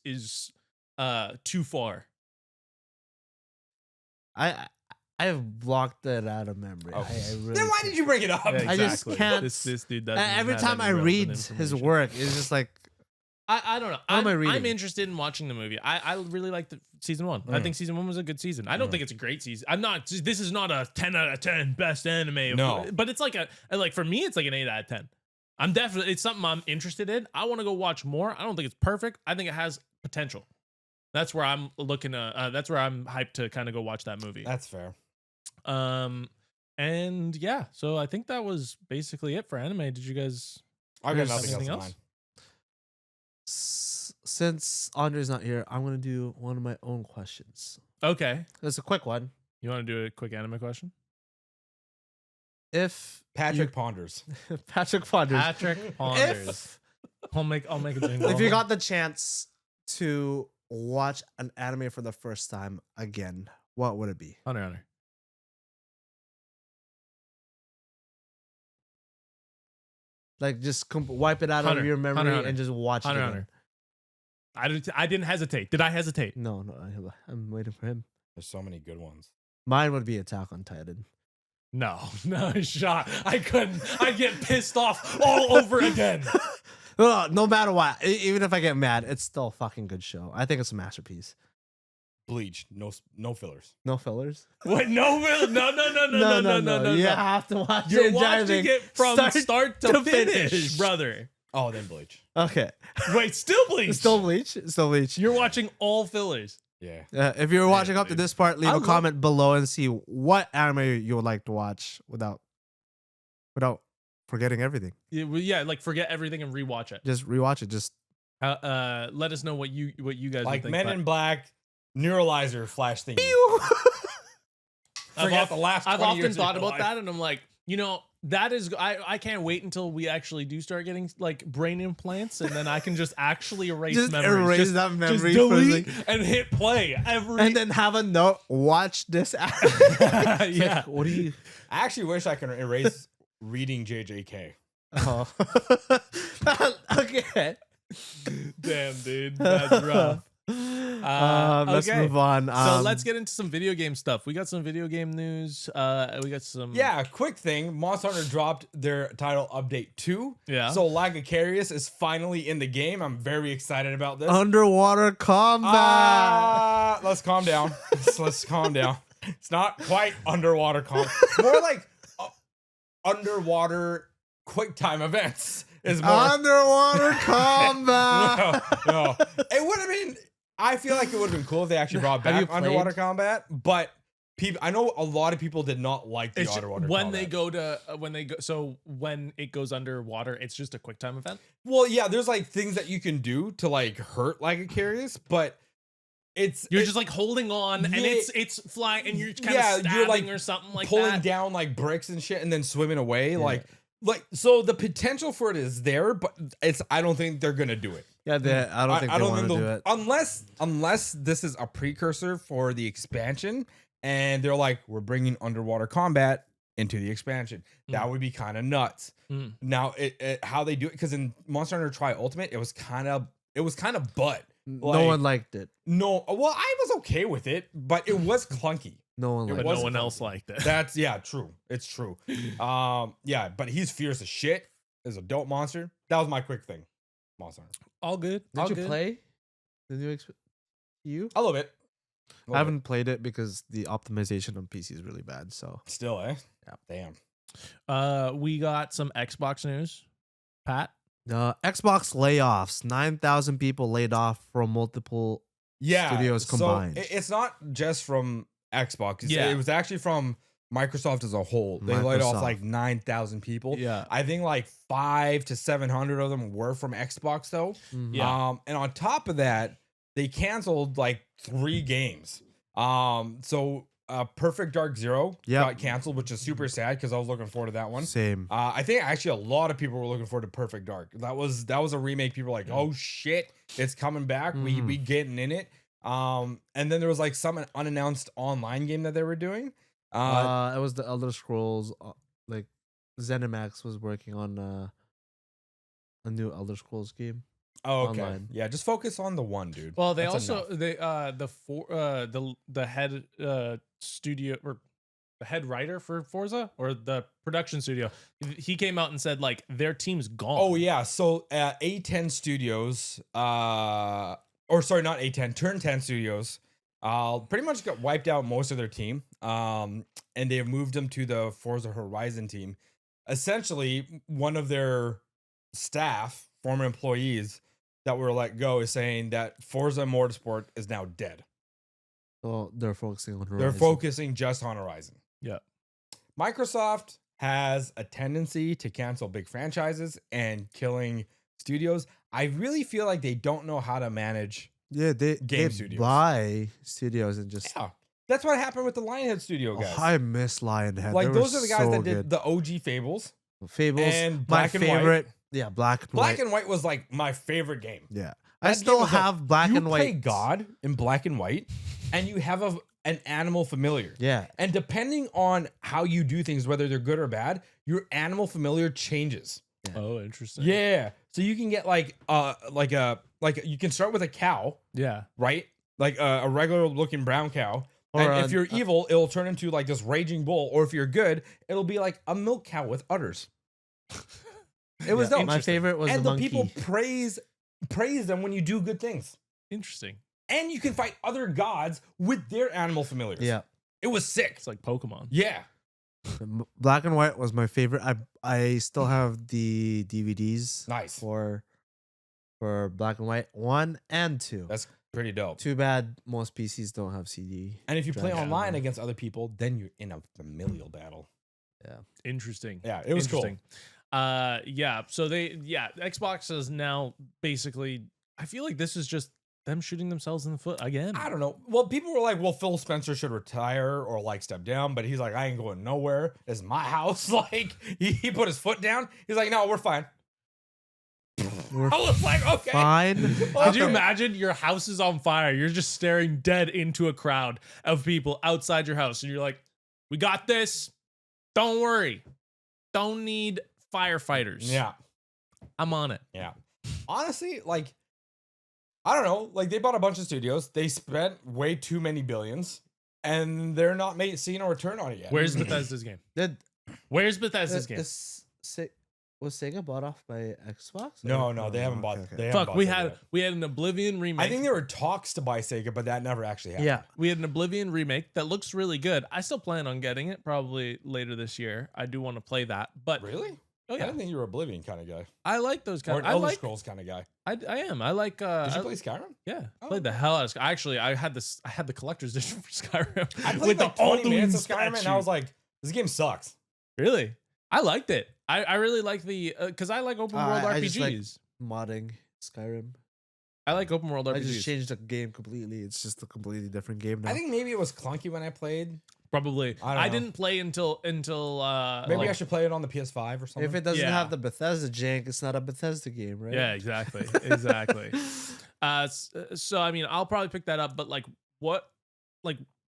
too far?
I've blocked it out of memory.
Oh.
I really
Then why
can't.
did you bring it up?
Yeah,
I just can't-
This dude doesn't.
Every
have
time
any
I
relevant
read his
information.
work, it's just like,
I don't know.
What am I
I'm
reading?
interested in watching the movie. I really liked season 1. I think season 1 was a good season. I don't think it's a great season. This is not a 10 out of 10 best anime.
No.
But it's like for me, it's like an 8 out of 10. It's something I'm interested in. I want to go watch more. I don't think it's perfect. I think it has potential. That's where I'm looking that's where I'm hyped to kind of go watch that movie.
That's fair.
And yeah, so I think that was basically it for anime. Did you guys
I got
There's
nothing
something
else.
else?
since Andre's not here, I'm gonna do one of my own questions.
Okay.
It's a quick one.
You want to do a quick anime question?
If
Patrick ponders.
Patrick ponders,
Patrick ponders. I'll make a jingle.
if you got the chance to watch an anime for the first time again, what would it be?
Hunter.
Like, just wipe it out
Hunter,
of your memory
Hunter.
and just watch
Hunter,
it again.
I didn't hesitate. Did I hesitate?
No, I'm waiting for him.
There's so many good ones.
Mine would be Attack on Titan.
No shot. I couldn't. I get pissed off all over again.
No matter what, even if I get mad, it's still a fucking good show. I think it's a masterpiece.
Bleach. No fillers.
No fillers.
What? No.
You have to watch
You're
it.
watching it from start to finish, brother.
Oh, then Bleach.
Okay.
Wait, still Bleach.
Still Bleach. Still Bleach.
You're watching all fillers.
Yeah.
If you're watching up to
dude.
this part, leave
I
a
love-
comment below and see what anime you would like to watch without forgetting everything.
Yeah, like forget everything and rewatch it.
Just rewatch it. Just
Let us know what you guys
Like
would think.
Men in Black, Neuralizer, Flash thingy. Forget the last 20
I've often
years of
thought
your
about
life.
that, and I'm like, that is I can't wait until we actually do start getting like brain implants, and then I can just actually erase
Just
memories.
erase
Just-
that
just
memory for,
delete
like-
and hit play every.
and then have a note. Watch this anime. It's
Yeah.
like, what do you?
I actually wish I could erase reading JJK.
Oh. Okay.
Damn, dude, that's rough.
Let's
okay.
move on.
So let's get into some video game stuff. We got some video game news. We got some.
Yeah, quick thing. Monster Hunter dropped their title update 2.
Yeah.
So Lagacarius is finally in the game. I'm very excited about this.
underwater combat.
Let's calm down. Let's calm down. It's not quite underwater combat. It's more like underwater quick time events. Is more.
Underwater combat.
No. It would have been. I feel like it would have been cool if they actually brought
Have you
back underwater
played?
combat, but I know a lot of people did not like the
It's
underwater
when
combat.
they go to when it goes underwater, it's just a quick time event.
Well, yeah, there's like things that you can do to like hurt Lagacarius, but
You're just like holding on, and
Yeah.
it's flying, and you're kind
Yeah,
of
you're,
stabbing
like,
or something like
pulling
that.
down like bricks and shit and then swimming away. Like so the potential for it is there, but I don't think they're gonna do it.
Yeah, I don't think they want to do
they'll-
it.
unless this is a precursor for the expansion and they're like, we're bringing underwater combat into the expansion. That would be kind of nuts.
Mm.
Now how they do it, because in Monster Hunter Tri Ultimate it was kind of butt.
No
Like-
one liked it.
No, well, I was okay with it, but it was clunky.
No one
It
liked
But
it.
no
was
one
clunky.
else liked it.
That's true. It's true. Yeah, but he's fierce as shit. Is a dope monster. That was my quick thing. Monster Hunter.
All good.
Did
all
you
good.
play the new? You?
A little bit.
I haven't played it because the optimization on PC is really bad. So
Still, eh?
Yeah.
Damn.
We got some Xbox news. Pat.
The Xbox layoffs. 9,000 people laid off from multiple studios combined.
So it's not just from Xbox.
Yeah.
It was actually from Microsoft as a whole. They laid off
Microsoft.
like 9,000 people.
Yeah.
I think like 500 to 700 of them were from Xbox though.
Mhm.
Yeah.
And on top of that, they canceled like 3 games. So Perfect Dark Zero got canceled, which is super sad because I was looking forward to that one.
Same.
I think actually a lot of people were looking forward to Perfect Dark. That was a remake. People were like, oh shit, it's coming back. We getting in it. And then there was like some unannounced online game that they were doing.
It was the Elder Scrolls. Like ZeniMax was working on a new Elder Scrolls game.
Oh, okay.
Online.
Yeah, just focus on the one, dude.
Well, they
That's
also
enough.
the head studio or the head writer for Forza or the production studio. He came out and said like their team's gone.
Oh yeah, so A10 Studios, or sorry, not A10, Turn 10 Studios, pretty much got wiped out most of their team. And they've moved them to the Forza Horizon team. Essentially, one of their staff, former employees that were let go, is saying that Forza Motorsport is now dead.
So they're focusing on Horizon.
They're focusing just on Horizon.
Yeah.
Microsoft has a tendency to cancel big franchises and killing studios. I really feel like they don't know how to manage.
Yeah, they
studios.
buy studios and just.
Yeah, that's what happened with the Lionhead studio guys.
Oh, I miss Lionhead.
Like
They were
those are the guys
so
that did
good.
the OG Fables.
Fables
and
my
Black and White.
favorite. Yeah, Black and
Black
White.
and White was like my favorite game.
Yeah,
That
I
game
still
was like,
have Black
you
and
play
White.
God in Black and White, and you have an animal familiar.
Yeah,
And depending on how you do things, whether they're good or bad, your animal familiar changes.
Oh, interesting.
Yeah. So you can get like you can start with a cow,
Yeah.
right? Like a regular looking brown cow.
Or
And if you're evil, it'll turn into like this raging bull. Or if you're good, it'll be like a milk cow with udders. It was dope.
My favorite was
And
the
the
monkey.
people praise them when you do good things.
Interesting.
And you can fight other gods with their animal familiars.
Yeah,
It was sick.
It's like Pokemon.
Yeah.
Black and White was my favorite. I still have the DVDs.
Nice.
For Black and White 1 and 2.
That's pretty dope.
Too bad most PCs don't have CD.
And if you play
drive.
online against other people, then you're in a familial battle.
Interesting.
Yeah, it was cool.
Yeah. So Xbox is now basically. I feel like this is just them shooting themselves in the foot again.
I don't know. Well, people were like, well, Phil Spencer should retire or like step down, but he's like, I ain't going nowhere. It's my house. Like he put his foot down. He's like, no, we're fine.
We're
I was like, okay.
fine.
Could you imagine your house is on fire? You're just staring dead into a crowd of people outside your house, and you're like, "We got this. Don't worry. Don't need firefighters.
Yeah.
I'm on it."
Yeah. Honestly, like, I don't know. Like, they bought a bunch of studios. They spent way too many billions, and they're not seeing a return on it yet.
Where's Bethesda's game? Where's Bethesda's game?
Was Sega bought off by Xbox?
No, they haven't bought. They haven't
Fuck,
bought
we
Sega
had
yet.
we had an Oblivion remake.
I think there were talks to buy Sega, but that never actually happened.
Yeah.
We had an Oblivion remake that looks really good. I still plan on getting it probably later this year. I do want to play that, but
Really?
oh
I
yeah,
didn't think you were Oblivion kind of guy.
I like those
Or
kind.
an
I
Elder
like.
Scrolls kind of guy.
I am. I like.
Did you play Skyrim?
Yeah,
Oh.
played the hell out of. Actually, I had the collector's edition for Skyrim.
I played like 20 minutes of Skyrim, and I
statue.
was like, this game sucks.
Really? I liked it. I really like the because I like open world
I
RPGs.
just like modding Skyrim.
I like open world RPGs.
I just changed the game completely. It's just a completely different game now.
I think maybe it was clunky when I played.
Probably.
I don't know.
didn't play until
Maybe
like-
I should play it on the PS5 or something.
if it doesn't
Yeah.
have the Bethesda jank, it's not a Bethesda game, right?
Yeah, exactly. Exactly. So I mean, I'll probably pick that up, but like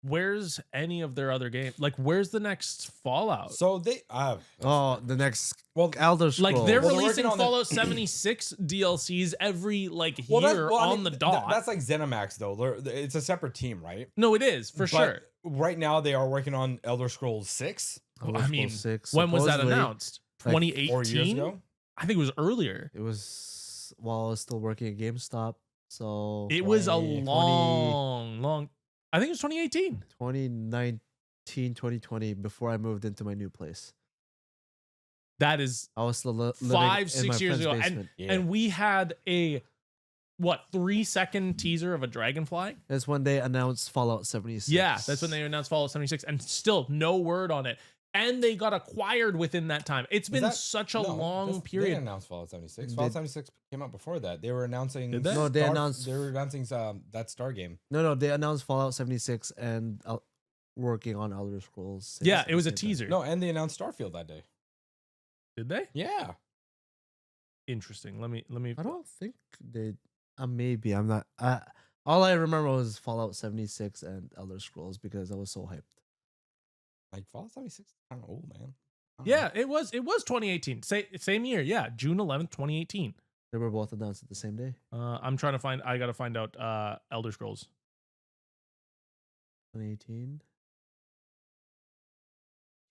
where's any of their other games? Like where's the next Fallout?
So they
Oh, the next
well
Elder Scrolls.
Like they're
Well, they're
releasing
working on the-
Fallout 76 DLCs every like
well,
year
I
on
mean,
the dot.
That's like ZeniMax though. It's a separate team, right?
No, it is for
But
sure.
Right now they are working on Elder Scrolls 6
Elder
I
Scrolls
mean,
6,
when was that
supposedly,
announced?
like,
2018.
4 years ago.
I think it was earlier.
It was while I was still working at GameStop. So
It was a
20
long. I think it was 2018.
2019, 2020, before I moved into my new place.
That is
I was still living
5-6 years ago,
basement.
and we had a 3-second teaser of a dragonfly.
That's when they announced Fallout 76.
Yeah, that's when they announced Fallout 76, and still no word on it. And they got acquired within that time. It's been such a long period.
They announced Fallout 76. Fallout 76 came out before that. They were announcing.
Did they?
No, they announced.
They were announcing that Star game.
No, they announced Fallout 76 and working on Elder Scrolls 6
Yeah,
at
it
the
was a
same time.
teaser.
No, and they announced Starfield that day.
Did they?
Yeah.
Interesting. Let me.
I don't think they. Maybe I'm not. All I remember was Fallout 76 and Elder Scrolls because I was so hyped.
Like Fallout 76 is kind of old, man.
Yeah, it was 2018. Same year. Yeah, June 11th, 2018.
They were both announced at the same day.
I'm trying to find. I gotta find out. Elder Scrolls.
2018.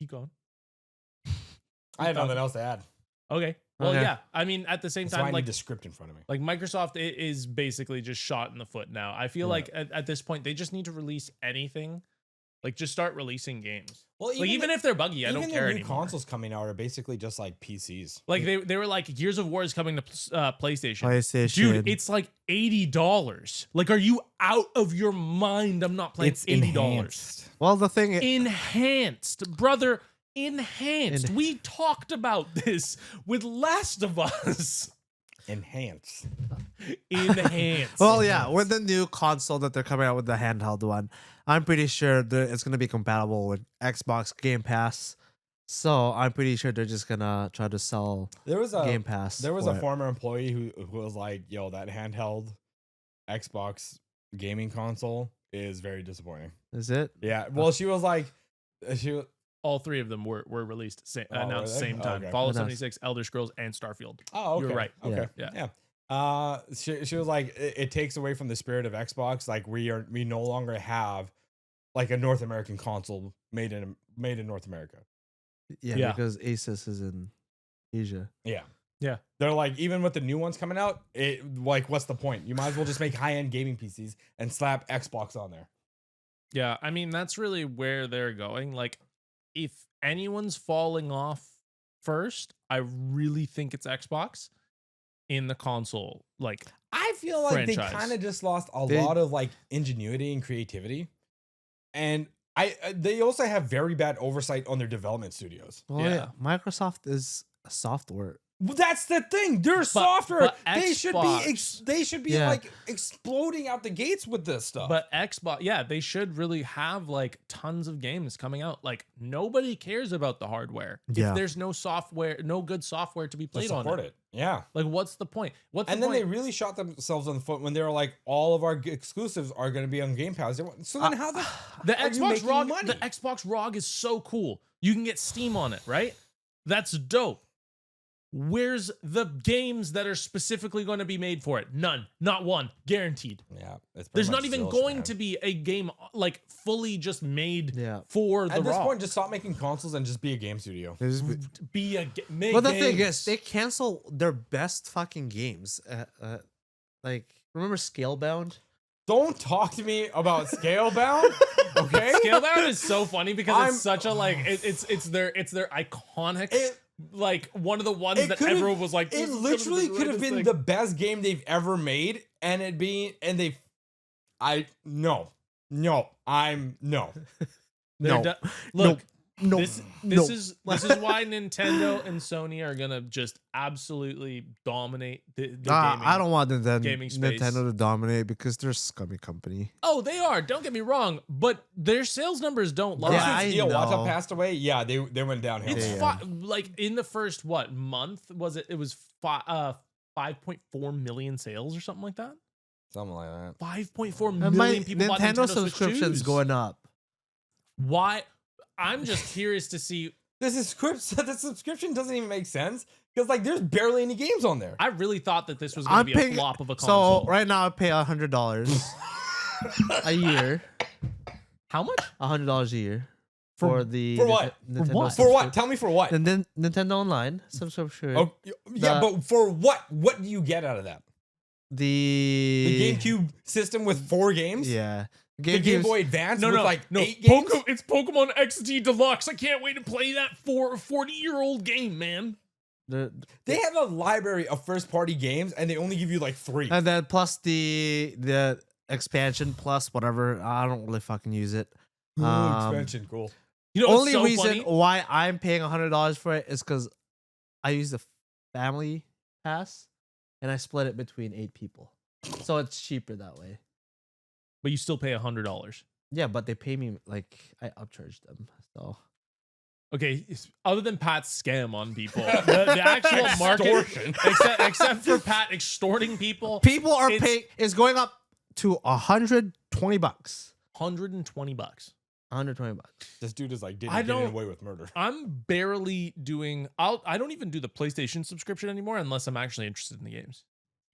Keep going.
I had nothing else to add.
Okay. Well,
Okay.
yeah. I mean, at the same
That's why I
time,
need
like
the script in front of me.
Like Microsoft is basically just shot in the foot now. I feel like at this point they just need to release anything. Like just start releasing games.
Well,
Even if they're buggy, I don't care
the new
anymore.
consoles coming out are basically just like PCs.
Like they were like Gears of War is coming to PlayStation.
PlayStation.
Dude, it's like $80. Like, are you out of your mind? I'm not playing
It's
$80.
enhanced.
Well, the thing is,
Enhanced, brother. Enhanced. We talked about this with Last of Us.
Enhanced.
Enhanced.
well, yeah, with the new console that they're coming out with, the handheld one, I'm pretty sure that it's gonna be compatible with Xbox Game Pass. So I'm pretty sure they're just gonna try to sell
There was a
Game Pass.
There was
for
a
it.
former employee who was like, "Yo, that handheld Xbox gaming console is very disappointing."
Is it?
Yeah. Well, she was like,
All three of them were released announced
were they?
same time.
Okay.
Fallout
Announced.
76, Elder Scrolls, and Starfield.
"Oh, okay,
You're right.
Okay,
Yeah.
yeah." She was like, it takes away from the spirit of Xbox. Like we no longer have like a North American console made in North America.
Yeah.
Because Asus is in Asia.
Yeah.
Yeah.
They're like, even with the new ones coming out, what's the point? You might as well just make high-end gaming PCs and slap Xbox on there.
Yeah, I mean that's really where they're going. Like, if anyone's falling off first, I really think it's Xbox in the console. Like,
I feel like they
franchise.
kind of just lost a lot of like ingenuity and creativity, and they also have very bad oversight on their development studios.
Well,
Yeah.
yeah. Microsoft is a software.
Well, that's the thing. Their software,
but
they should be
Xbox-
they should be
Yeah.
like exploding out the gates with this stuff.
but Xbox, yeah, they should really have like tons of games coming out. Like, nobody cares about the hardware
Yeah.
if there's no software, no good software to be
to
played on
support
it.
it, yeah.
Like, what's the point? What's
And
the
then they
point?
really shot themselves on the foot when they were like, all of our exclusives are going to be on Game Pass. So then how
The
are you
Xbox
making
ROG,
money?
the Xbox ROG is so cool. You can get Steam on it, right? That's dope. Where's the games that are specifically going to be made for it? None. Not one. Guaranteed.
Yeah, it's pretty
There's
much
not even
zilch,
going
man.
to be a game like fully just made
Yeah.
for the
At this
ROG.
point, just stop making consoles and just be a game studio.
They just
be a make
But the thing
games.
is, they cancel their best fucking games. Like, remember Scalebound?
Don't talk to me about Scalebound, okay?
Scalebound is so funny because
I'm-
it's such a like it's their iconic
It-
like one of the ones
It
that
could've-
everyone was like,
It
this is
literally
gonna be
could have
greatest
been
thing.
the best game they've ever made, and no.
They're
No.
look,
No.
this
no.
is why Nintendo and Sony are gonna just absolutely dominate the gaming.
I don't want
gaming space.
Nintendo to dominate because they're a scummy company.
Oh, they are. Don't get me wrong, but their sales numbers don't lie.
Yeah,
Since
I
Iwata
know.
passed away, yeah, they went downhill.
It's
Yeah.
like in the first month was it? It was 5.4 million sales or something like that.
Something like that.
5.4
And
million
my
people bought
Nintendo
Nintendo Switch
subscriptions
2s.
going up.
Why? I'm just curious to see.
The subscription doesn't even make sense because like there's barely any games on there.
I really thought that this was going to
I'm
be
paying
a flop of a console.
So right now I pay $100 a year.
How much?
$100 a year for the
for what?
Nintendo
what?
For what?
subscrip-
Tell me for what?
And then Nintendo Online subscription.
Oh, yeah,
The-
but for what? What do you get out of that? The GameCube system with 4 games.
Yeah.
The Game Boy Advance
No,
with
no,
like
no.
8 games.
It's Pokemon XD Deluxe. I can't wait to play that 40-year-old game, man.
They have a library of first-party games, and they only give you like 3.
And then plus the expansion plus whatever. I don't really fucking use it.
Expansion, cool.
You know,
Only
what's so
reason
funny?
why I'm paying $100 for it is because I use the family pass, and I split it between 8 people, so it's cheaper that way.
But you still pay $100.
Yeah, but they pay me like I upcharge them. So
Okay, other than Pat's scam on people, the actual market, except for Pat extorting people,
people are paying. It's going up to $120.
$120.
$120.
This dude is like
I
getting
don't-
away with murder.
I'm barely doing. I don't even do the PlayStation subscription anymore unless I'm actually interested in the games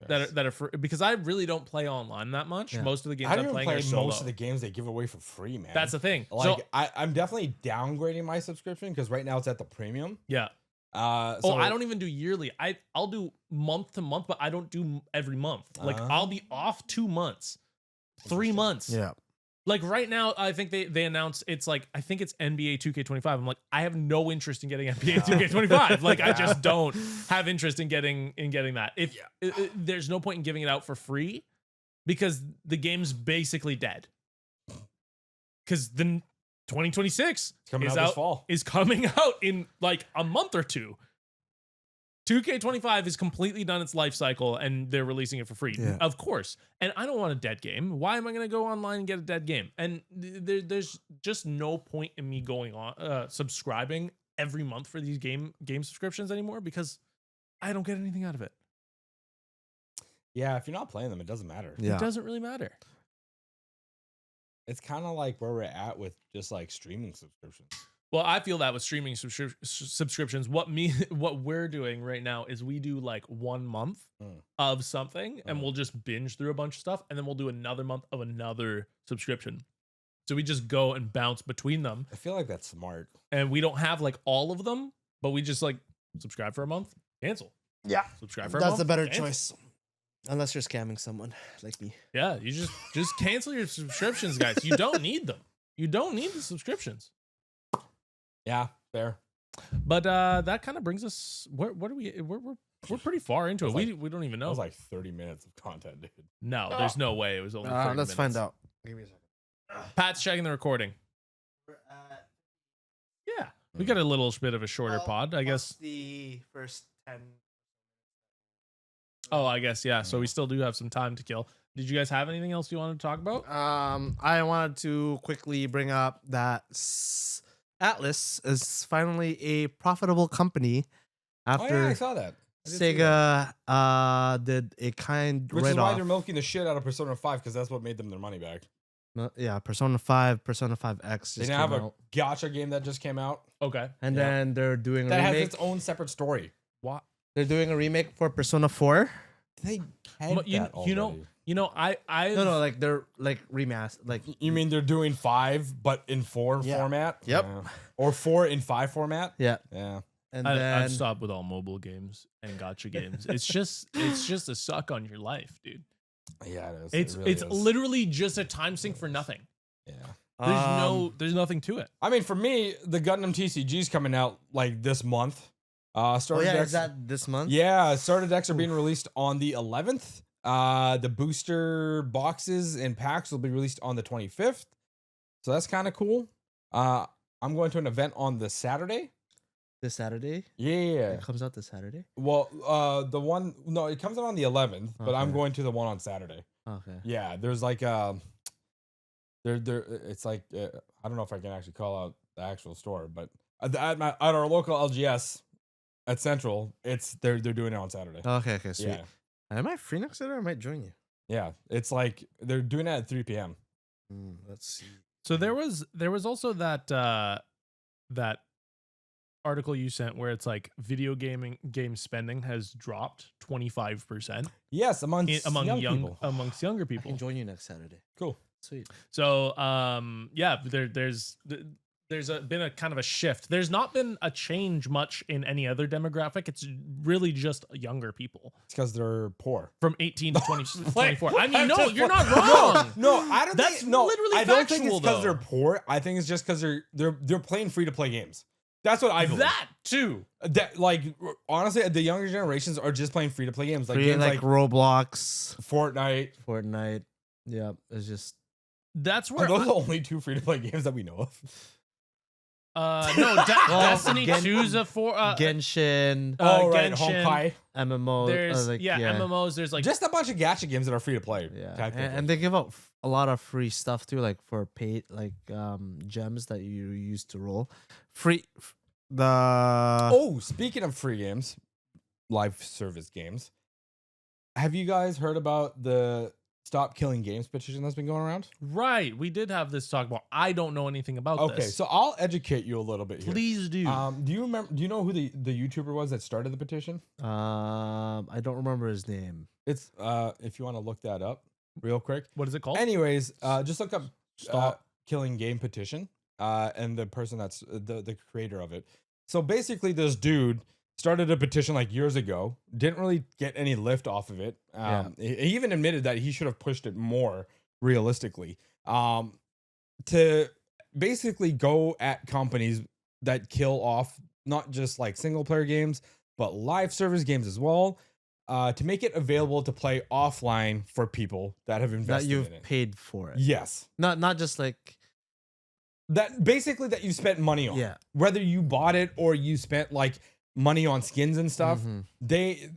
that are for, because I really don't play online that much.
Yeah.
Most of the games
I
I'm
don't even
playing
play
are solo.
most of the games they give away for free, man.
That's the thing.
Like
So
I'm definitely downgrading my subscription because right now it's at the premium.
yeah.
So
I don't even do yearly. I'll do month to month, but I don't do every month. Like I'll be off 2 months, 3 months.
Yeah.
Like right now, I think they announced it's like I think it's NBA 2K25. I'm like, I have no interest in getting NBA 2K25. Like I just don't have interest in getting that. If there's no point in giving it out for free because the game's basically dead. Because the 2026
coming
is
out this fall.
is coming out in like a month or two. 2K25 is completely done its life cycle and they're releasing it for free.
Yeah.
Of course. And I don't want a dead game. Why am I going to go online and get a dead game? And there's just no point in me going on subscribing every month for these game subscriptions anymore because I don't get anything out of it.
Yeah, if you're not playing them, it doesn't matter.
Yeah.
It doesn't really matter.
It's kind of like where we're at with just like streaming subscriptions.
Well, I feel that with streaming subscriptions, what we're doing right now is we do like 1 month of something and we'll just binge through a bunch of stuff and then we'll do another month of another subscription. So we just go and bounce between them.
I feel like that's smart.
And we don't have like all of them, but we just like subscribe for a month, cancel.
Yeah.
Subscribe for a
That's
month.
the better
cancel.
choice. Unless you're scamming someone like me.
Yeah, you just cancel your subscriptions, guys. You don't need them. You don't need the subscriptions.
Yeah, fair.
But that kind of brings us. What are we? We're pretty far into it.
Like-
We don't even
That
know.
was like 30 minutes of content, dude.
No, there's no way it was only. 30
Let's
minutes.
find out. Give me a second.
Pat's checking the recording. Yeah, we got a little bit of a shorter pod, I guess.
The first 10.
Oh, I guess yeah. So we still do have some time to kill. Did you guys have anything else you wanted to talk about?
I wanted to quickly bring up that Atlas is finally a profitable company after
Oh yeah, I saw that. I did see that.
Sega did a kind
Which is why
write-off.
they're milking the shit out of Persona 5 because that's what made them their money back.
Yeah, Persona 5, Persona 5X.
They
just
now have
came
a
out.
gacha game that just came out
Okay.
And
yeah.
then they're doing a
that has
remake.
its own separate story.
What?
They're doing a remake for Persona 4.
They
Well,
had that already.
You know, I
No, like they're like remastered. Like
You mean they're doing 5 but in 4
Yeah.
format?
Yep.
Yeah. Or 4 in 5 format?
yeah,
Yeah.
and
I've
then
stopped with all mobile games and gotcha games. It's just a suck on your life, dude.
Yeah, it is.
It's
It really
it's
is.
literally just a time sink for nothing.
Yeah.
There's nothing to it.
I mean, for me, the Gundam TCG's coming out like this month.
oh
Starter
yeah,
decks,
is that this month?
yeah, starter decks are being released on the 11th. The booster boxes and packs will be released on the 25th. So that's kind of cool. I'm going to an event on the Saturday.
This Saturday.
Yeah.
It comes out this Saturday.
Well, it comes out on the 11th, but I'm
Okay.
going to the one on Saturday.
Okay.
Yeah, there's like it's like I don't know if I can actually call out the actual store, but at our local LGS at Central, they're doing it on Saturday.
Okay. Sweet.
Yeah,
Am I free next Saturday? I might join you.
yeah, it's like they're doing it at 3 p.m.
Let's see.
So there was also that article you sent where it's like video game spending has dropped 25%
Yes, amongst people.
amongst younger
I
people.
can join you next Saturday.
Cool.
Sweet.
So yeah, there's there's been a kind of a shift. There's not been a change much in any other demographic. It's really just younger people
It's because they're poor.
from 18 to 24.
Like,
I mean, no,
just-
you're not wrong.
No, I don't.
That's
think, no,
literally
I don't think it's
factual,
because
though.
they're poor. I think it's just because they're playing free to play games. That's what I believe.
That too.
That like honestly, the younger generations are just playing free to play games, like
Free,
games
like
like
Roblox,
Fortnite.
Yeah, it's just
That's
Are
where
those the only 2 free to play games that we know of?
no, Destiny
Gen-
2's a
Genshin,
Genshin.
Honkai.
MMO.
There's
like,
MMOs. There's like
Just a bunch of gacha games that are free to play.
Yeah,
technically.
and they give out a lot of free stuff too, like for paid, like gems that you use to roll.
Oh, speaking of free games, live service games, have you guys heard about the Stop Killing Games petition that's been going around?
right. We did have this talk about. I don't know anything about
Okay,
this.
so I'll educate you a little bit here.
Please do.
Do you remember? Do you know who the YouTuber was that started the petition?
I don't remember his name.
It's if you want to look that up real quick.
What is it called?
Anyways, just look up
Stop.
Killing Game petition, and the person that's the creator of it. So basically, this dude started a petition like years ago. Didn't really get any lift off of it. He even admitted that he should have pushed it more realistically. To basically go at companies that kill off not just like single player games, but live service games as well. To make it available to play offline for people that have
That
invested
you've
in it.
paid for it.
Yes.
Not just like
That basically that you spent money on.
yeah.
Whether you bought it or you spent like money on skins and stuff.
Mhm.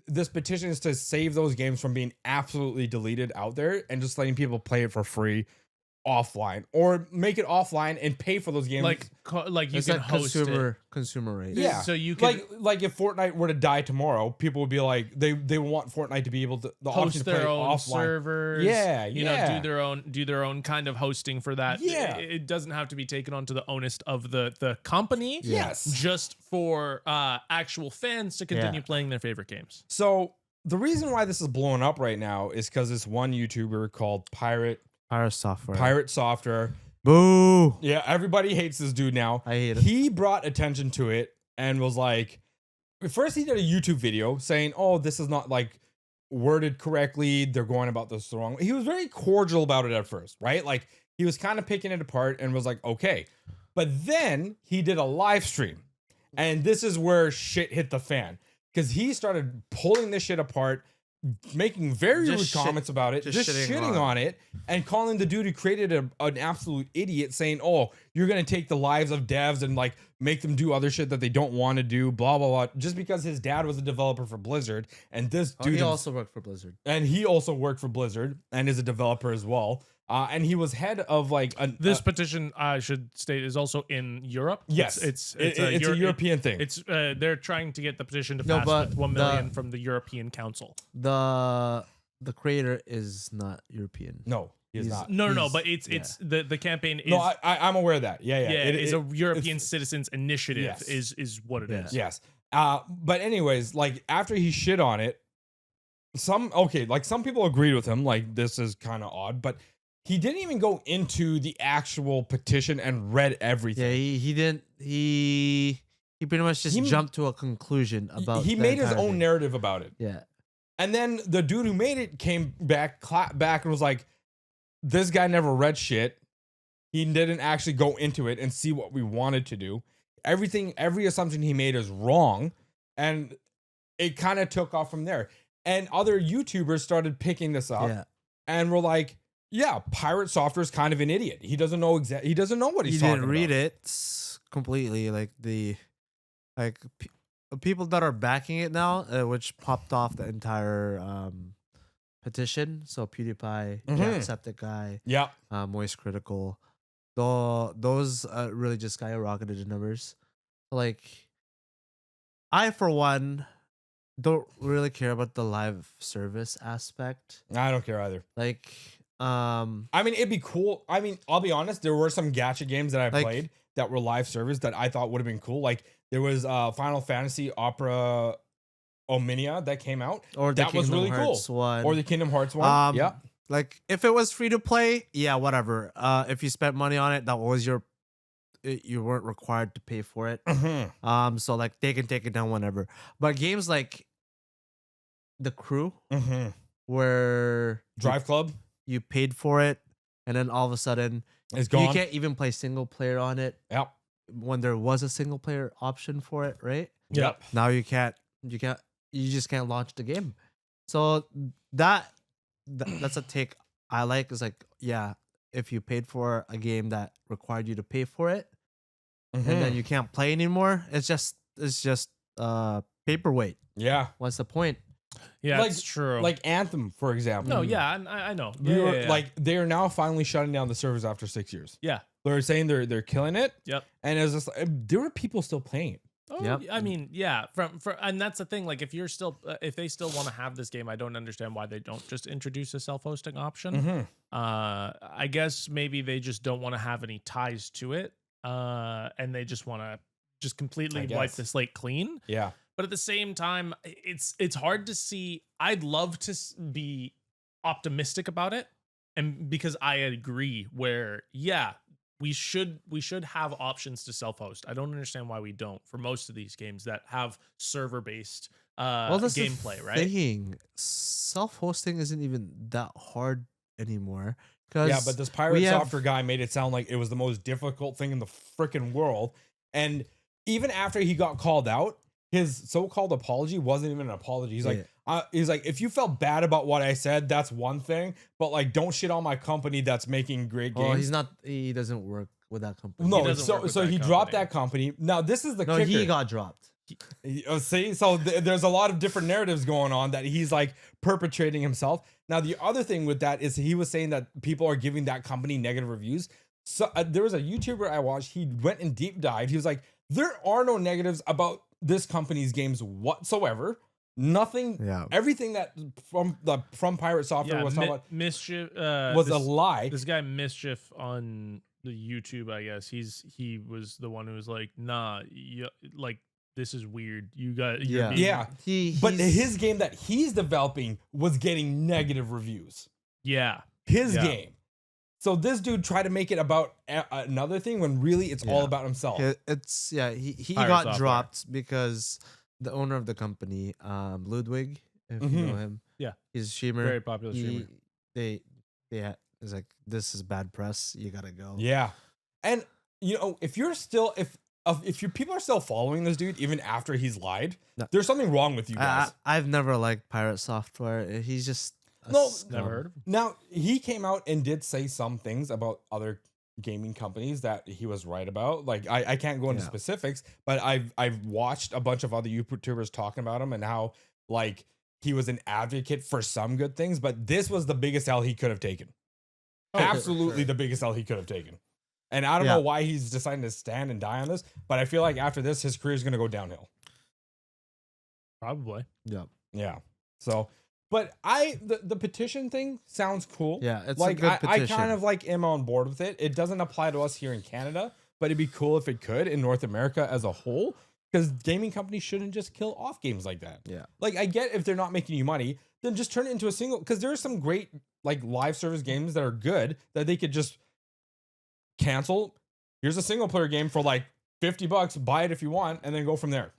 This petition is to save those games from being absolutely deleted out there and just letting people play it for free offline, or make it offline and pay for those games.
like you
It's
can
like
host
consumer rate.
Yeah.
So you can
like if Fortnite were to die tomorrow, people would be like they want Fortnite to be able to the option
host
to
their
play
own
offline.
servers.
Yeah,
you know,
yeah.
do their own kind of hosting for that.
Yeah.
It doesn't have to be taken onto the onus of the company.
Yes.
Just for actual fans to continue
Yeah.
playing their favorite games.
So the reason why this is blowing up right now is because this one YouTuber called Pirate Software.
Boo.
Yeah, everybody hates this dude now.
I hate it.
He brought attention to it and was like, first he did a YouTube video saying, "Oh, this is not like worded correctly. They're going about this the wrong way." He was very cordial about it at first, right? Like he was kind of picking it apart and was like, "Okay." But then he did a live stream, and this is where shit hit the fan because he started pulling this shit apart, making very
Just
rude comments about it, just shitting on it, and calling the dude who created an absolute idiot, saying, "Oh, you're gonna take the lives of devs and like make them do other shit that they don't want to do, blah blah blah," just because his dad was a developer for Blizzard, and this dude
He also worked for Blizzard.
and he also worked for Blizzard and is a developer as well. And he was head of like
This petition, I should state, is also in Europe.
Yes,
it's
a European thing.
It's they're trying to get the petition to
No,
pass
but
with 1 million from the European Council.
The creator is not European.
No, he is
He's-
not.
No,
He's-
but it's the campaign is
No, I'm aware of that. Yeah.
it is a European
it's-
Citizens Initiative.
Yes.
Is what it
Yeah.
is.
Yes. But anyways, like after he shit on it, some people agreed with him, like this is kind of odd, but he didn't even go into the actual petition and read everything.
Yeah, he didn't. He pretty much just
He-
jumped to a conclusion about.
He
the
made his
entire
own
thing.
narrative about it.
Yeah.
And then the dude who made it came back, clapped back, and was like, "This guy never read shit. He didn't actually go into it and see what we wanted to do. Every assumption he made is wrong." And it kind of took off from there. And other YouTubers started picking this up
Yeah.
and were like, "Yeah, Pirate Software is kind of an idiot. He doesn't know he doesn't know what he's
He
talking
didn't read
about."
it completely. Like people that are backing it now, which popped off the entire petition. So PewDiePie,
Mhm.
Jacksepticeye,
Yeah.
Moist Critical, those really just skyrocketed in numbers. Like, I for one don't really care about the live service aspect.
I don't care either.
Like,
I mean, it'd be cool. I mean, I'll be honest, there were some gacha games that I
Like-
played that were live service that I thought would have been cool. Like there was Final Fantasy Opera Omnia that came out.
or the
That was
Kingdom
really cool.
Hearts one.
Or the Kingdom Hearts one. Yeah.
Like if it was free to play, yeah, whatever. If you spent money on it, that was your you weren't required to pay for it.
Mm-hmm.
So like they can take it down whenever. But games like The Crew,
Mm-hmm.
where
Drive Club
you paid for it, and then all of a sudden
is
you
gone.
can't even play single player on it
Yep.
when there was a single player option for it, right?
Yep.
Now you can't. You just can't launch the game. So that's a take I like. Is like, yeah, if you paid for a game that required you to pay for it,
Mm-hmm.
and then you can't play anymore, it's just paperweight.
Yeah.
What's the point?
Yeah,
Like-
it's true.
Like Anthem, for example.
no, yeah, I know.
We
Yeah,
were,
yeah, yeah.
like they are now finally shutting down the servers after 6 years.
yeah.
They're saying they're killing it.
Yep.
And it's just there were people still playing it.
Oh,
Yep.
I mean, yeah. And that's the thing. Like, if you're still, if they still want to have this game, I don't understand why they don't just introduce a self-hosting option.
Mm-hmm.
I guess maybe they just don't want to have any ties to it, and they just want to just completely wipe
guess.
the slate clean.
Yeah.
But at the same time, it's hard to see. I'd love to be optimistic about it, and because I agree, where yeah, we should have options to self-host. I don't understand why we don't for most of these games that have server-based
That's the
gameplay, right?
thing. Self-hosting isn't even that hard anymore. Because
Yeah, but this pirate software guy made it sound like it was the most difficult thing in the freaking world. And even after he got called out, his so-called apology wasn't even an apology. He's like, if you felt bad about what I said, that's one thing. But like, don't shit on my company that's making great games.
He doesn't work with that company.
No,
doesn't work with
so
that
he dropped
company.
that company. Now this is the
No,
kicker.
he got dropped.
See, so there's a lot of different narratives going on that he's like perpetrating himself. Now the other thing with that is he was saying that people are giving that company negative reviews. So there was a YouTuber I watched. He went in deep dive. He was like, there are no negatives about this company's games whatsoever. Nothing.
Yeah.
Everything that from Pirate Software was talking about
Mischief
was a lie.
This guy Mischief on the YouTube, I guess he was the one who was like, nah, like this is weird. You got
Yeah.
But
he's-
his game that he's developing was getting negative reviews.
yeah.
His
Yeah.
game. So this dude tried to make it about another thing when really it's all
Yeah.
about himself.
He
Pirate
got
software.
dropped because the owner of the company, Ludwig, if you know him,
Yeah.
he's a streamer.
Very popular streamer.
It's like, this is bad press. You gotta go.
Yeah. And if you're still if your people are still following this dude even after he's lied,
No.
there's something wrong with you guys.
I've never liked Pirate Software. He's just a
No,
scum.
Never heard of him.
Now, he came out and did say some things about other gaming companies that he was right about. Like I can't go into
Yeah.
specifics, but I've watched a bunch of other YouTubers talking about him and how like he was an advocate for some good things, but this was the biggest L he could have taken.
Oh, for
Absolutely
sure.
the biggest L he could have taken. And I don't
Yeah.
know why he's deciding to stand and die on this, but I feel like after this, his career is going to go downhill.
Probably.
Yeah.
Yeah. So, but the petition thing sounds cool.
Yeah, it's
like
a good
I
petition.
kind of like am on board with it. It doesn't apply to us here in Canada, but it'd be cool if it could in North America as a whole, because gaming companies shouldn't just kill off games like that.
Yeah.
Like I get if they're not making you money, then just turn it into a single. Because there are some great like live service games that are good that they could just cancel. Here's a single player game for like $50. Buy it if you want, and then go from there.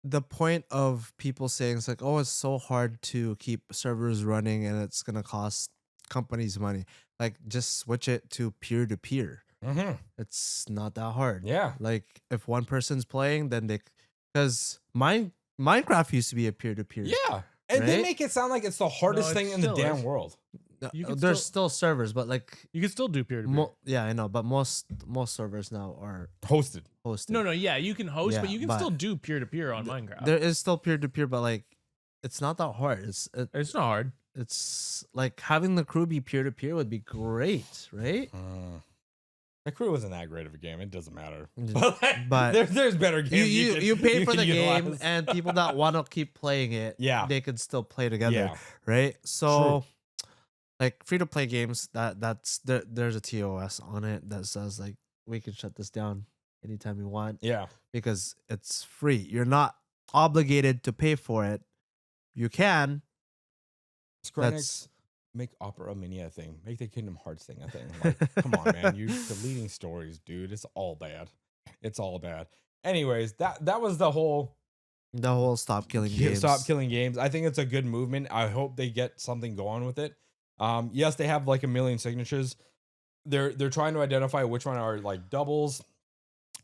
The point of people saying it's like, oh, it's so hard to keep servers running and it's gonna cost companies money. Like, just switch it to peer to peer.
Mm-hmm.
It's not that hard.
Yeah.
Like, if one person's playing, then because Minecraft used to be a peer to peer.
Yeah. And they
Right?
make it sound like it's the hardest
it
thing in the
still
damn
is.
world.
You can
There's still servers, but like,
You can still do peer to peer.
yeah, I know, but most servers now are
Hosted.
hosted.
No, yeah, you can host, but
Yeah,
you can
but
still do peer to peer on Minecraft.
There is still peer to peer, but like, it's not that hard.
It's not hard.
It's like having the crew be peer to peer would be great, right?
The crew wasn't that great of a game. It doesn't matter.
But
there's better games.
You pay for
can
the game,
utilize.
and people that want to keep playing it,
Yeah.
they could still play together,
Yeah.
right? So, like free to play games, there's a TOS on it that says like we can shut this down anytime we want
Yeah.
because it's free. You're not obligated to pay for it. You can.
Square
That's
make Opera Mini a thing. Make the Kingdom Hearts thing a thing. Like, come on, man. You're deleting stories, dude. It's all bad. It's all bad. Anyways, that was the whole
stop killing games.
Stop killing games. I think it's a good movement. I hope they get something going with it. Yes, they have like 1 million signatures. They're trying to identify which one are like doubles,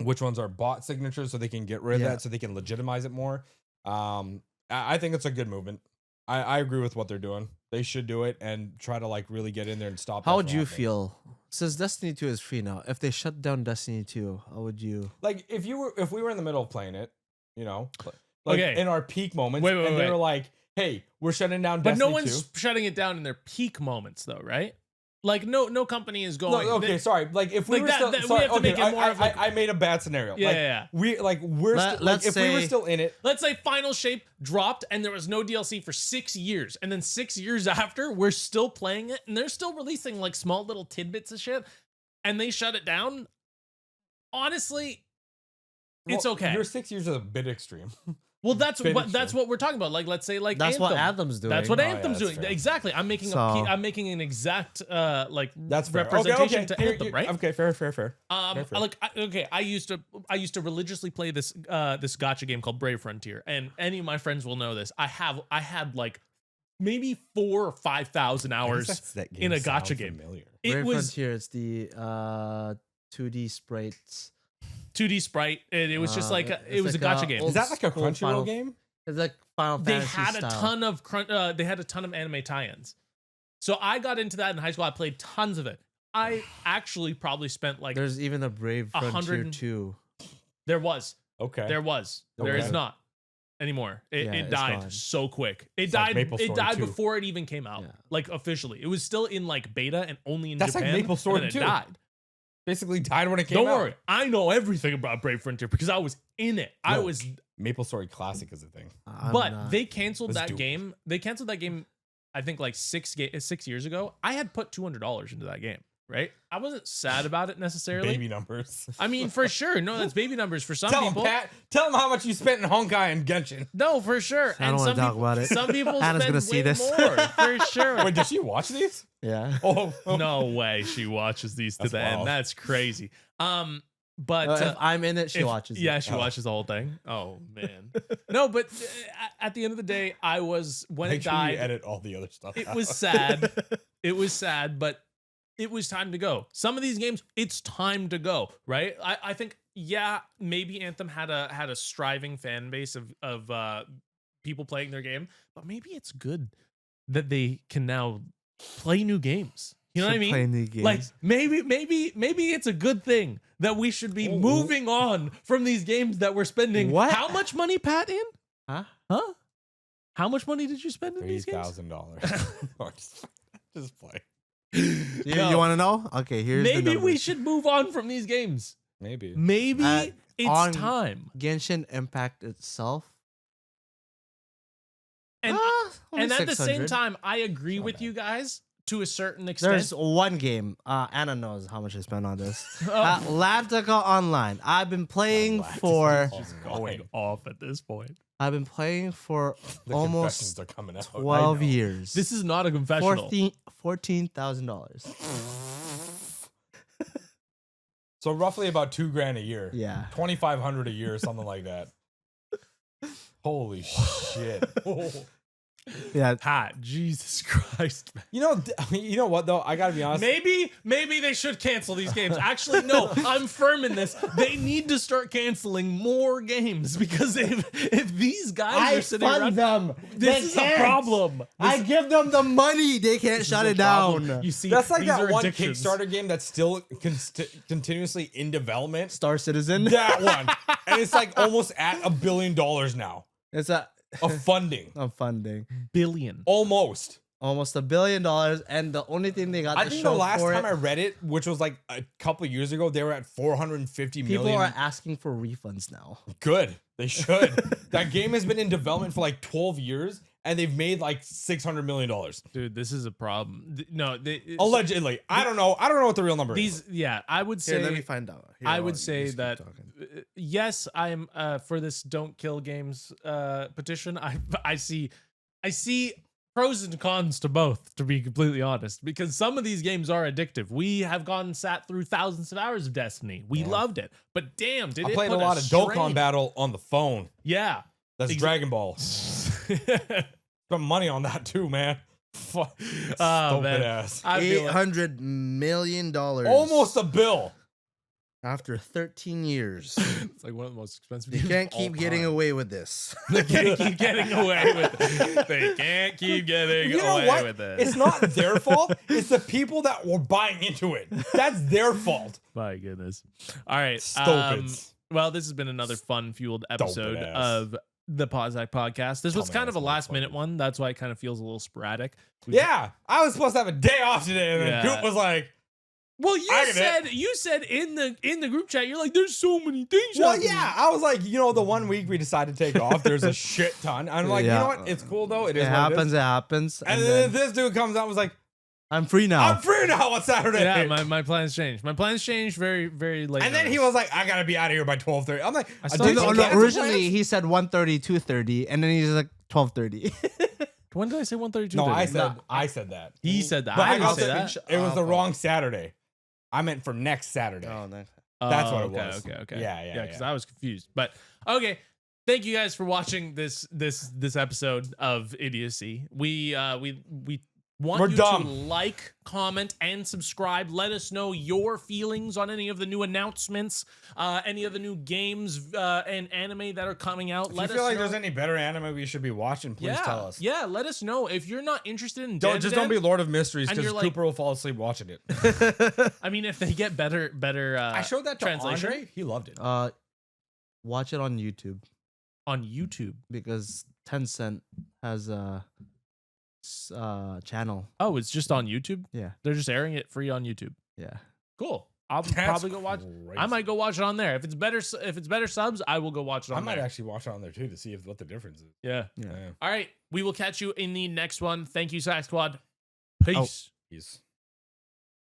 which ones are bot signatures, so they can get rid of that, so they can legitimize it more. I think it's a good movement. I agree with what they're doing. They should do it and try to like really get in there and stop.
How would you feel? Since Destiny 2 is free now, if they shut down Destiny 2, how would you
like if we were in the middle of playing it, you know, like in our peak moments, they were like, "Hey, we're shutting down Destiny 2."
But no one's shutting it down in their peak moments, though, right? Like no company is going.
No, okay, sorry. Like if we were still, sorry, we have to make it more of like, I made a bad scenario.
Yeah,
like we're if we were still in it.
Let's say Final Shape dropped and there was no DLC for 6 years, and then 6 years after we're still playing it, and they're still releasing like small little tidbits of shit, and they shut it down. Honestly, it's okay.
Your 6 years is a bit extreme.
Well, that's what we're talking about. Like, let's say, like
that's
Anthem.
what Anthem's doing.
That's what Anthem's doing.
Fair.
Exactly. I'm making an exact
that's fair.
representation to Anthem, right?
Okay, fair.
Like, I used to religiously play this gacha game called Brave Frontier, and any of my friends will know this. I had like maybe 4,000 or 5,000 hours in a gacha game.
Brave Frontier. It's the 2D sprites.
2D sprite, and it was just like it was like a gacha game.
Is that like a Crunchyroll game?
It's like Final Fantasy
They had a ton of anime tie-ins. So I got into that in high school. I played tons of it. I actually probably spent like
there's even a Brave Frontier 2.
There was.
Okay.
There was. There is not anymore. It died
gone.
so quick. It
like
died. It died before it even came out.
Yeah.
Like officially, it was still in like beta and only in
That's
Japan.
like Maple Story
and
2.
It died.
Basically died when it came out.
Don't worry, I know everything about Brave Frontier because I was in it.
No,
I was.
Maple Story Classic is a thing.
But they canceled that game. They canceled that game. I think like 6 years ago. I had put $200 into that game. Right? I wasn't sad about it necessarily.
Baby numbers.
I mean, for sure. No, that's baby numbers for some people.
Tell them how much you spent in Honkai and Genshin.
No, for sure.
I don't want to talk about it.
Some people
Hannah's
spend
gonna see
way
this.
more, for sure.
Wait, does she watch these?
Yeah.
Oh,
No way she watches these to the end. That's crazy. But
if I'm in it, she watches it.
Yeah, she watches the whole thing. Oh man. No, but at the end of the day, I was when
Make
it
sure
died.
you edit all the other stuff.
It was sad. It was sad, but it was time to go. Some of these games, it's time to go, right? I think, yeah, maybe Anthem had a striving fan base of people playing their game, but maybe it's good that they can now play new games. You know what I mean?
Play new games.
Like maybe it's a good thing that we should be moving on from these games that we're spending.
What?
How much money, Pat? In?
Huh?
How much money did you spend in these games?
$3,000. Just play.
You want to know? Okay, here's the
maybe we
numbers.
should move on from these games.
Maybe
It's time.
Genshin Impact itself.
And
Only
at the same
600.
time, I agree with you guys to a certain extent.
There's one game. Anna knows how much I spent on this. Lavtica Online. I've been playing for.
She's going off at this point.
I've been playing for
the
almost
confessions are coming out.
12 years.
This is not a confessional.
$14,000.
So roughly about $2,000 a year.
Yeah.
2,500 a year or something like that. Holy shit.
Yeah.
Pat, Jesus Christ. Man.
You know what though? I gotta be honest.
Maybe they should cancel these games. Actually, no, I'm firm in this. They need to start canceling more games because if these guys are sitting around,
them.
this is a problem.
I give them the money. They can't shut it down.
You see,
That's like
these
that
are
one
addictions.
Kickstarter game that's still continuously in development.
Star Citizen.
That one. And it's like almost at $1 billion now
It's a
of funding.
billion.
Almost.
Almost $1 billion, and the only thing they got
I
to
think
show
the last
for
time I
it,
read it, which was like a couple of years ago, they were at 450
people
million.
are asking for refunds now.
Good. They should. That game has been in development for like 12 years, and they've made like $600 million.
Dude, this is a problem. No,
Allegedly. I don't know. I don't know what the real number is.
I would say.
Here, let me find out. Here,
I
you
would
just
say
keep
that
talking.
yes, I'm for this "Don't Kill Games" petition. I see pros and cons to both, to be completely honest, because some of these games are addictive. We have sat through thousands of hours of Destiny. We loved it, but damn, did
I
it
played a
put
lot of
strain.
Dokkan Battle on the phone.
Yeah,
That's Dragon Ball. Spent money on that too, man. Fuck.
Oh, man.
Ass.
I feel like,
$800 million.
Almost a bill.
After 13 years.
it's like one of the most expensive.
You
games
can't
of all
keep getting
time.
away with this.
They can't keep getting away with it. They can't keep getting
You know
away
what?
with it.
It's not their fault. It's the people that were buying into it. That's their fault.
My goodness. All right.
Stupids.
Well, this has been another fun-fueled episode
Stupid ass.
of the Pawsack Podcast. This was kind of a
Dumbass
last-minute
motherfuckers.
one. That's why it kind of feels a little sporadic.
Yeah, I was supposed to have a day off today, and then
Yeah.
Goop was like,
Well,
I get
you said in the group chat, you're like, there's so many things.
well,
happening."
yeah. I was like, the 1 week we decided to take off, there's a shit ton. I'm like,
Yeah.
you know what? It's cool though. It is
It
what
happens,
It
it
is.
happens.
And then this dude comes out and was like,
I'm free now.
I'm free now on Saturday.
Yeah, my plans changed. My plans changed very, very late.
And then he
notice.
was like, I gotta be out of here by 12:30. I'm like,
I still
did
don't
you
know.
cancel
Originally,
plans?
he said 1:30, 2:30, and then he's like 12:30.
When did I say 1:32?
No, I said that.
He said that.
But
I
I
didn't
got
say that.
it was the wrong Saturday. I meant for next Saturday.
Oh, nice.
That's what it
okay,
was.
Okay.
Yeah,
Because I was confused. But okay. Thank you guys for watching this episode of Idiocy. We want
We're
you
dumb.
to like, comment, and subscribe. Let us know your feelings on any of the new announcements, any of the new games and anime that are coming out.
If
Let
you
us
feel like
know.
there's any better anime we should be watching, please tell us.
Yeah, let us know if you're not interested in.
Don't
Dandadan,
be Lord of Mysteries
and
because
you're like-
Cooper will fall asleep watching it.
I mean, if they get better.
I showed that to
translation
Andre. He loved it.
Watch it on YouTube
on YouTube.
because Tencent has a channel.
Oh, it's just on YouTube.
Yeah,
They're just airing it free on YouTube.
yeah.
Cool. I'll
That's
probably go watch. I might go watch it on there. If it's better subs, I will go watch it
I
on
might
there.
actually watch it on there too to see what the difference is.
Yeah.
Yeah.
Yeah.
All right. We will catch you in the next one. Thank you, Sack Squad. Peace.
Oh.
Peace.